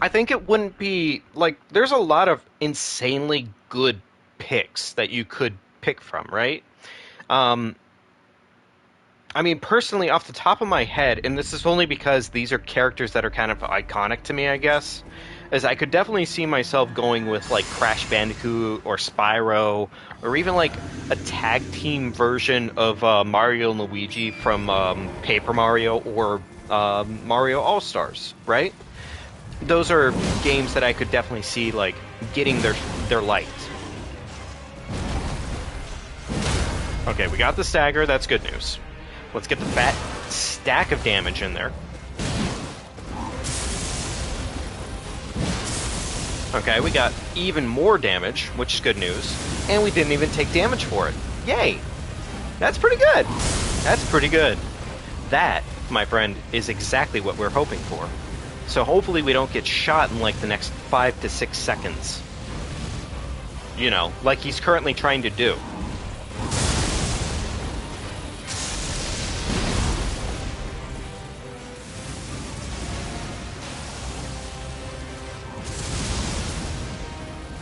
I think it wouldn't be like there's a lot of insanely good picks that you could pick from, right? I mean, personally, off the top of my head, and this is only because these are characters that are kind of iconic to me, I guess, is I could definitely see myself going with like Crash Bandicoot or Spyro, or even like a tag team version of Mario and Luigi from Paper Mario or Mario All Stars, right? Those are games that I could definitely see like getting their light. Okay, we got the stagger. That's good news. Let's get the fat stack of damage in there. Okay, we got even more damage, which is good news. And we didn't even take damage for it. Yay! That's pretty good. That's pretty good. That, my friend, is exactly what we're hoping for. So hopefully we don't get shot in like the next 5 to 6 seconds. You know, like he's currently trying to do.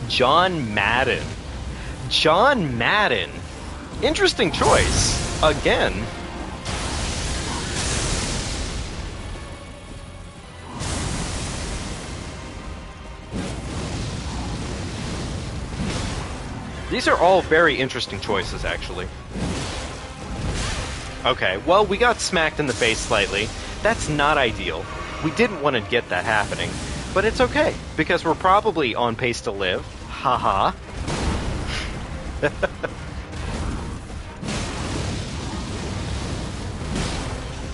John Madden. John Madden. Interesting choice. Again. These are all very interesting choices, actually. Okay, well, we got smacked in the face slightly. That's not ideal. We didn't want to get that happening. But it's okay, because we're probably on pace to live. Haha.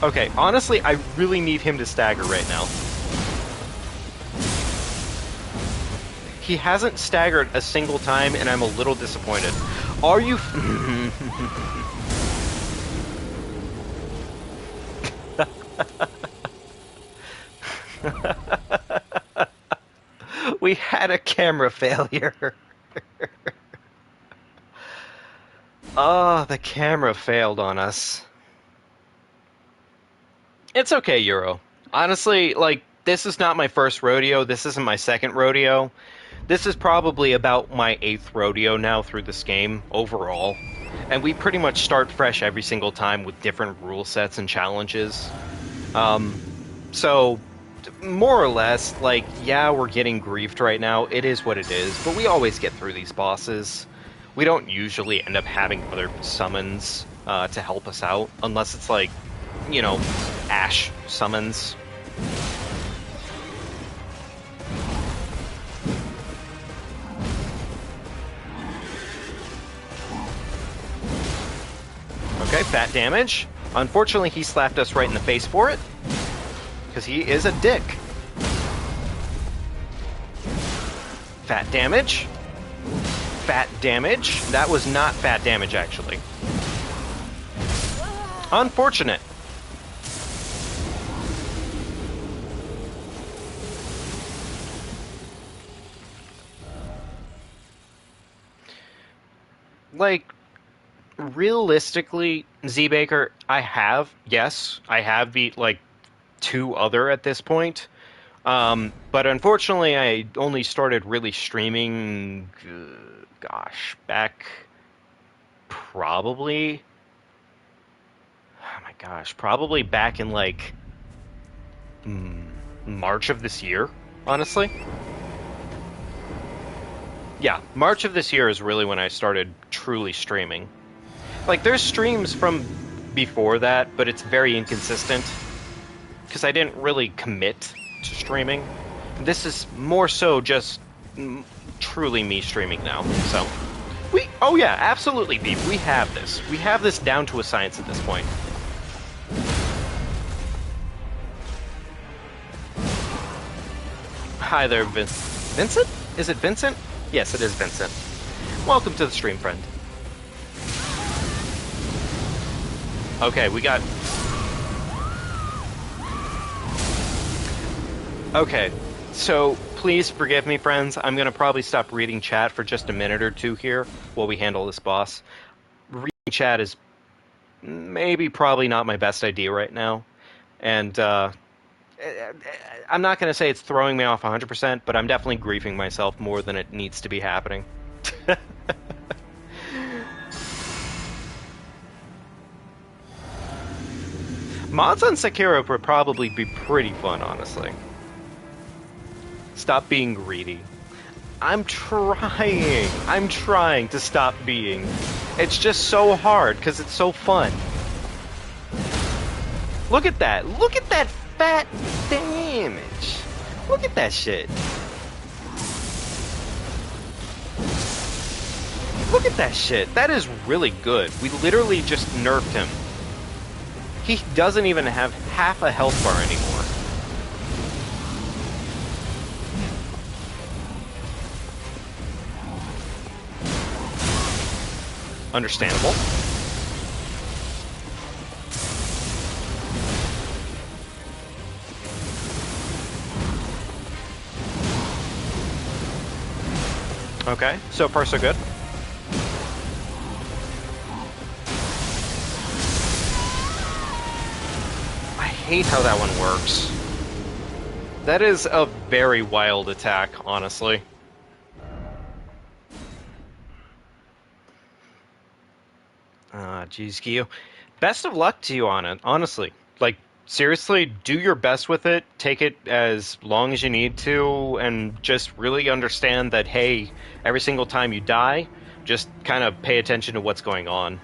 Okay, honestly, I really need him to stagger right now. He hasn't staggered a single time, and I'm a little disappointed. Are you... We had a camera failure. Oh, the camera failed on us. It's okay, Euro. Honestly, like, this is not my first rodeo. This isn't my second rodeo. This is probably about my 8th rodeo now through this game, overall. And we pretty much start fresh every single time with different rule sets and challenges. So, more or less, like, yeah, we're getting griefed right now. It is what it is, but we always get through these bosses. We don't usually end up having other summons to help us out, unless it's like, you know, Ash summons. Okay, fat damage. Unfortunately, he slapped us right in the face for it, because he is a dick. Fat damage. Fat damage. That was not fat damage, actually. Unfortunate. Like, realistically, Z-Baker, I have beat, like, 2 other at this point. But unfortunately, I only started really streaming, back probably... Oh my gosh, probably back in, like, March of this year, honestly. Yeah, March of this year is really when I started truly streaming. Like, there's streams from before that, but it's very inconsistent, because I didn't really commit to streaming. This is more so just truly me streaming now, so Oh yeah, absolutely, Beep. We have this. We have this down to a science at this point. Hi there, Vincent? Is it Vincent? Yes, it is Vincent. Welcome to the stream, friend. Okay, we got... Okay, so please forgive me, friends. I'm going to probably stop reading chat for just a minute or two here while we handle this boss. Reading chat is probably not my best idea right now. And, I'm not going to say it's throwing me off 100%, but I'm definitely griefing myself more than it needs to be happening. Mods on Sekiro would probably be pretty fun, honestly. Stop being greedy. I'm trying to stop being. It's just so hard, because it's so fun. Look at that. Look at that fat damage. Look at that shit. Look at that shit. That is really good. We literally just nerfed him. He doesn't even have half a health bar anymore. Understandable. Okay, so far so good. I hate how that one works. That is a very wild attack, honestly. Geez, Gio. Best of luck to you on it, honestly. Like, seriously, do your best with it. Take it as long as you need to, and just really understand that, hey, every single time you die, just kind of pay attention to what's going on.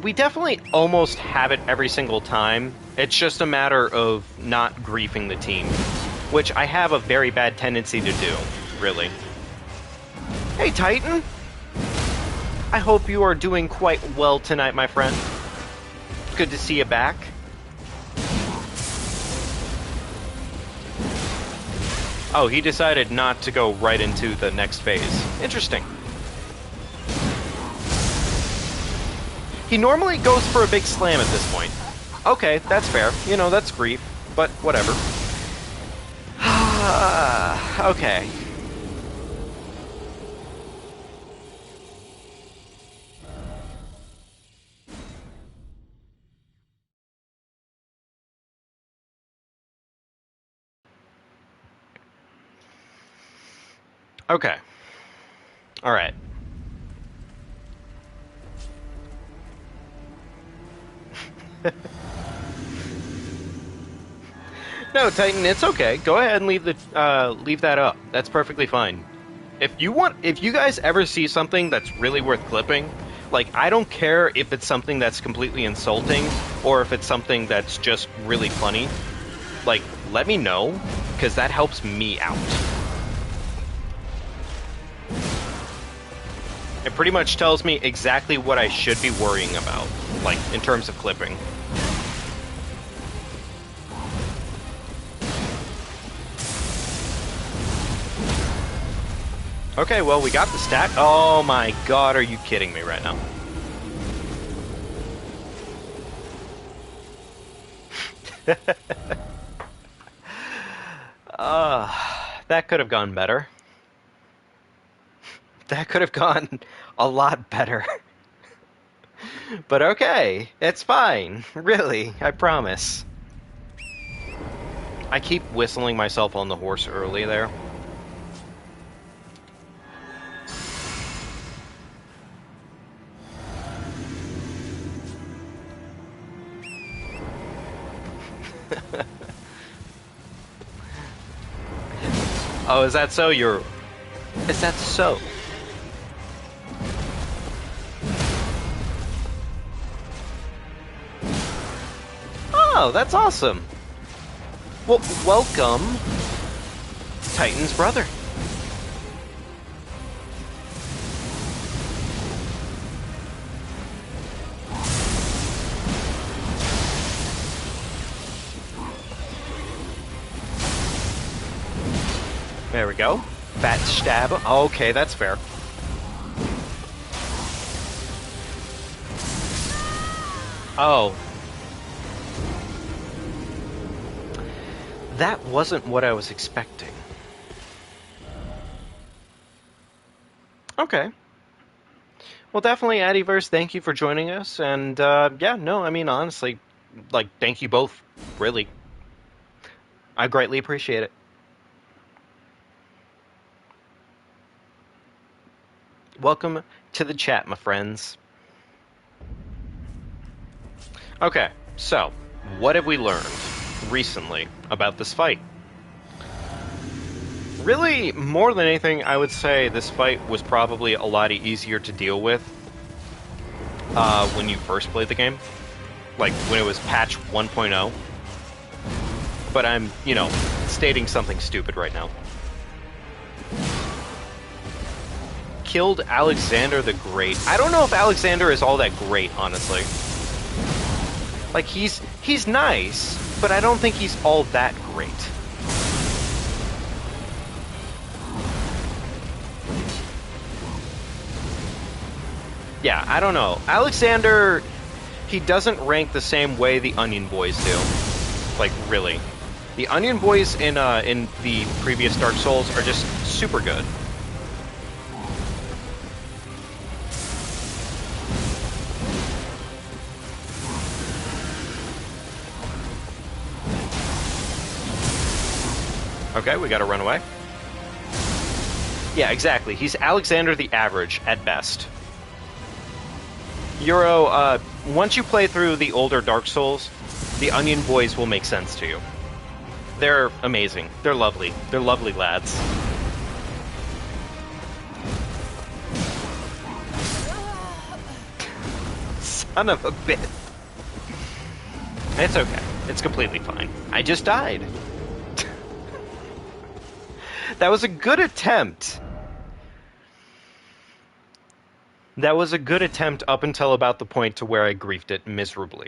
We definitely almost have it every single time. It's just a matter of not griefing the team, which I have a very bad tendency to do, really. Hey, Titan! I hope you are doing quite well tonight, my friend. Good to see you back. Oh, he decided not to go right into the next phase. Interesting. He normally goes for a big slam at this point. Okay, that's fair. You know, that's grief, but whatever. Okay. Okay. Alright. No, Titan, it's okay. Go ahead and leave that up. That's perfectly fine. If you guys ever see something that's really worth clipping, like, I don't care if it's something that's completely insulting or if it's something that's just really funny. Like, let me know, because that helps me out. It pretty much tells me exactly what I should be worrying about, like, in terms of clipping. Okay, well, we got the stack. Oh my god, are you kidding me right now? That could have gone better. That could have gone a lot better. But okay, it's fine. Really, I promise. I keep whistling myself on the horse early there. Oh, is that so? Is that so? Oh, that's awesome. Well, welcome Titan's brother. There we go. Fat stab. Okay, that's fair. Oh. That wasn't what I was expecting. Okay. Well, definitely, Addyverse, thank you for joining us. And, yeah, no, I mean, honestly, like, thank you both. Really. I greatly appreciate it. Welcome to the chat, my friends. Okay, so, what have we learned recently about this fight? Really, more than anything, I would say this fight was probably a lot easier to deal with when you first played the game. Like, when it was patch 1.0. But I'm, you know, stating something stupid right now. Killed Alexander the Great. I don't know if Alexander is all that great, honestly. Like, he's nice, but I don't think he's all that great. Yeah, I don't know. Alexander, he doesn't rank the same way the Onion Boys do. Like, really. The Onion Boys in the previous Dark Souls are just super good. Okay, we gotta run away. Yeah, exactly. He's Alexander the Average, at best. Euro, once you play through the older Dark Souls, the Onion Boys will make sense to you. They're amazing. They're lovely. They're lovely lads. Son of a bitch. It's okay. It's completely fine. I just died. That was a good attempt. That was a good attempt up until about the point to where I griefed it miserably.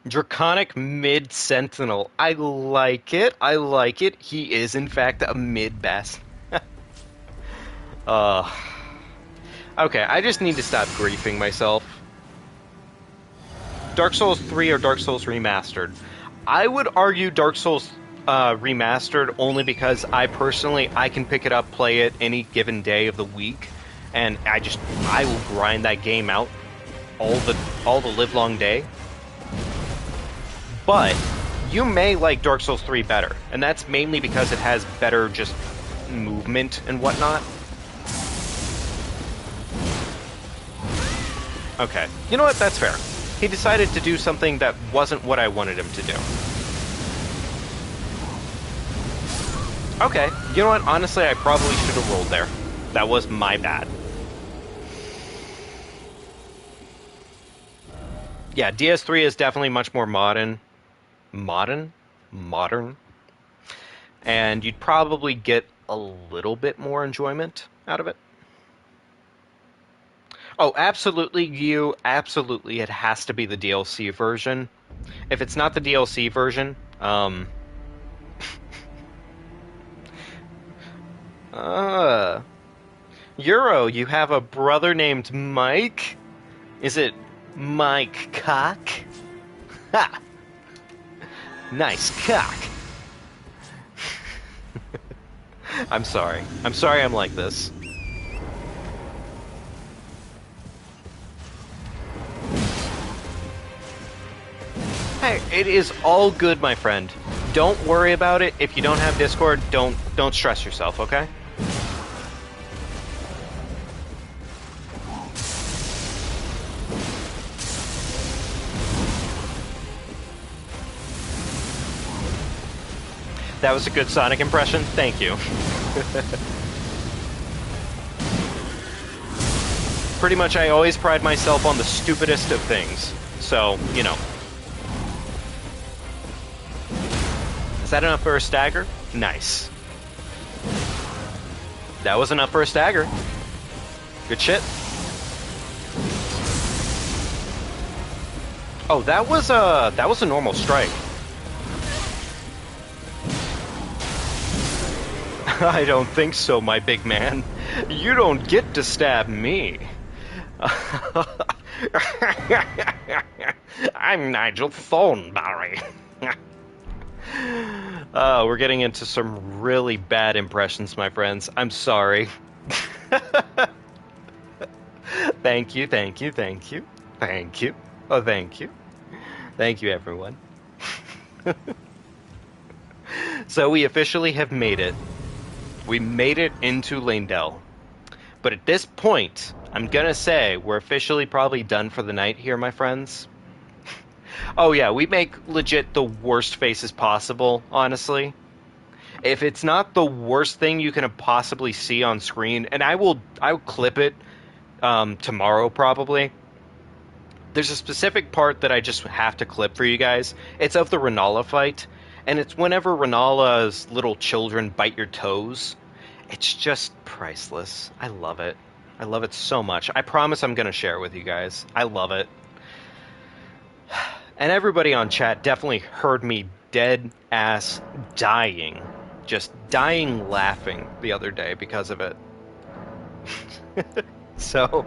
Draconic Mid-Sentinel. I like it. I like it. He is, in fact, a mid-best. Okay, I just need to stop griefing myself. Dark Souls 3 or Dark Souls Remastered. I would argue Dark Souls Remastered only because I can pick it up, play it any given day of the week, and I will grind that game out all the livelong day. But you may like Dark Souls 3 better, and that's mainly because it has better just movement and whatnot. Okay, you know what? That's fair. He decided to do something that wasn't what I wanted him to do. Okay, you know what? Honestly, I probably should have rolled there. That was my bad. Yeah, DS3 is definitely much more modern. Modern? And you'd probably get a little bit more enjoyment out of it. Oh, absolutely, absolutely, it has to be the DLC version. If it's not the DLC version, Euro, you have a brother named Mike? Is it Mike Cock? Ha! Nice cock. I'm sorry. I'm sorry I'm like this. Hey, it is all good, my friend. Don't worry about it. If you don't have Discord, don't stress yourself, okay? That was a good Sonic impression. Thank you. Pretty much I always pride myself on the stupidest of things. So, you know. Is that enough for a stagger? Nice. That was enough for a stagger. Good shit. Oh, that was a normal strike. I don't think so, my big man. You don't get to stab me. I'm Nigel Thornberry. We're getting into some really bad impressions, my friends. I'm sorry. Thank you, thank you, thank you, thank you. Oh, thank you. Thank you, everyone. So we officially have made it. We made it into Lanedell. But at this point, I'm gonna say we're officially probably done for the night here, my friends. Oh yeah, we make legit the worst faces possible, honestly. If it's not the worst thing you can possibly see on screen, and I'll clip it tomorrow probably. There's a specific part that I just have to clip for you guys. It's of the Renala fight, and it's whenever Renala's little children bite your toes. It's just priceless. I love it. I love it so much. I promise I'm going to share it with you guys. I love it. And everybody on chat definitely heard me dead ass dying. Just dying laughing the other day because of it. So,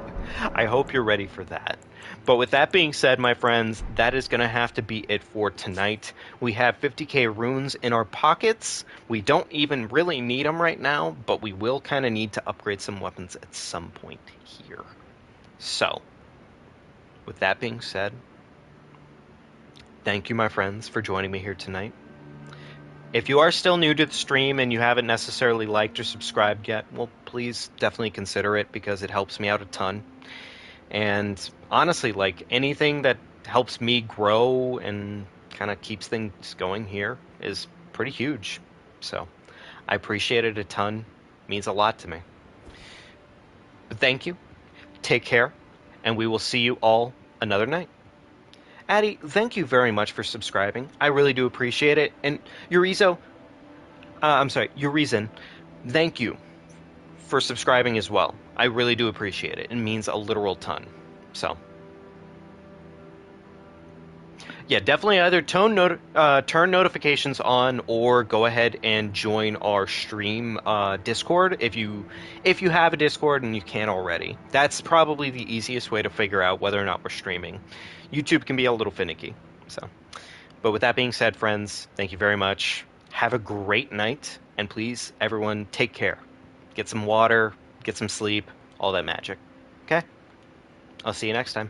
I hope you're ready for that. But with that being said, my friends, that is going to have to be it for tonight. We have 50k runes in our pockets. We don't even really need them right now, but we will kind of need to upgrade some weapons at some point here. So, with that being said, thank you, my friends, for joining me here tonight. If you are still new to the stream and you haven't necessarily liked or subscribed yet, well, please definitely consider it because it helps me out a ton. And honestly, like anything that helps me grow and kind of keeps things going here is pretty huge. So I appreciate it a ton. It means a lot to me. But thank you. Take care. And we will see you all another night. Addie, thank you very much for subscribing. I really do appreciate it. And Urizo, Urizen, thank you for subscribing as well. I really do appreciate it. It means a literal ton. So, yeah, definitely either turn notifications on or go ahead and join our stream Discord if you have a Discord and you can't already. That's probably the easiest way to figure out whether or not we're streaming. YouTube can be a little finicky. So, but with that being said, friends, thank you very much. Have a great night, and please, everyone, take care. Get some water, get some sleep, all that magic. Okay? I'll see you next time.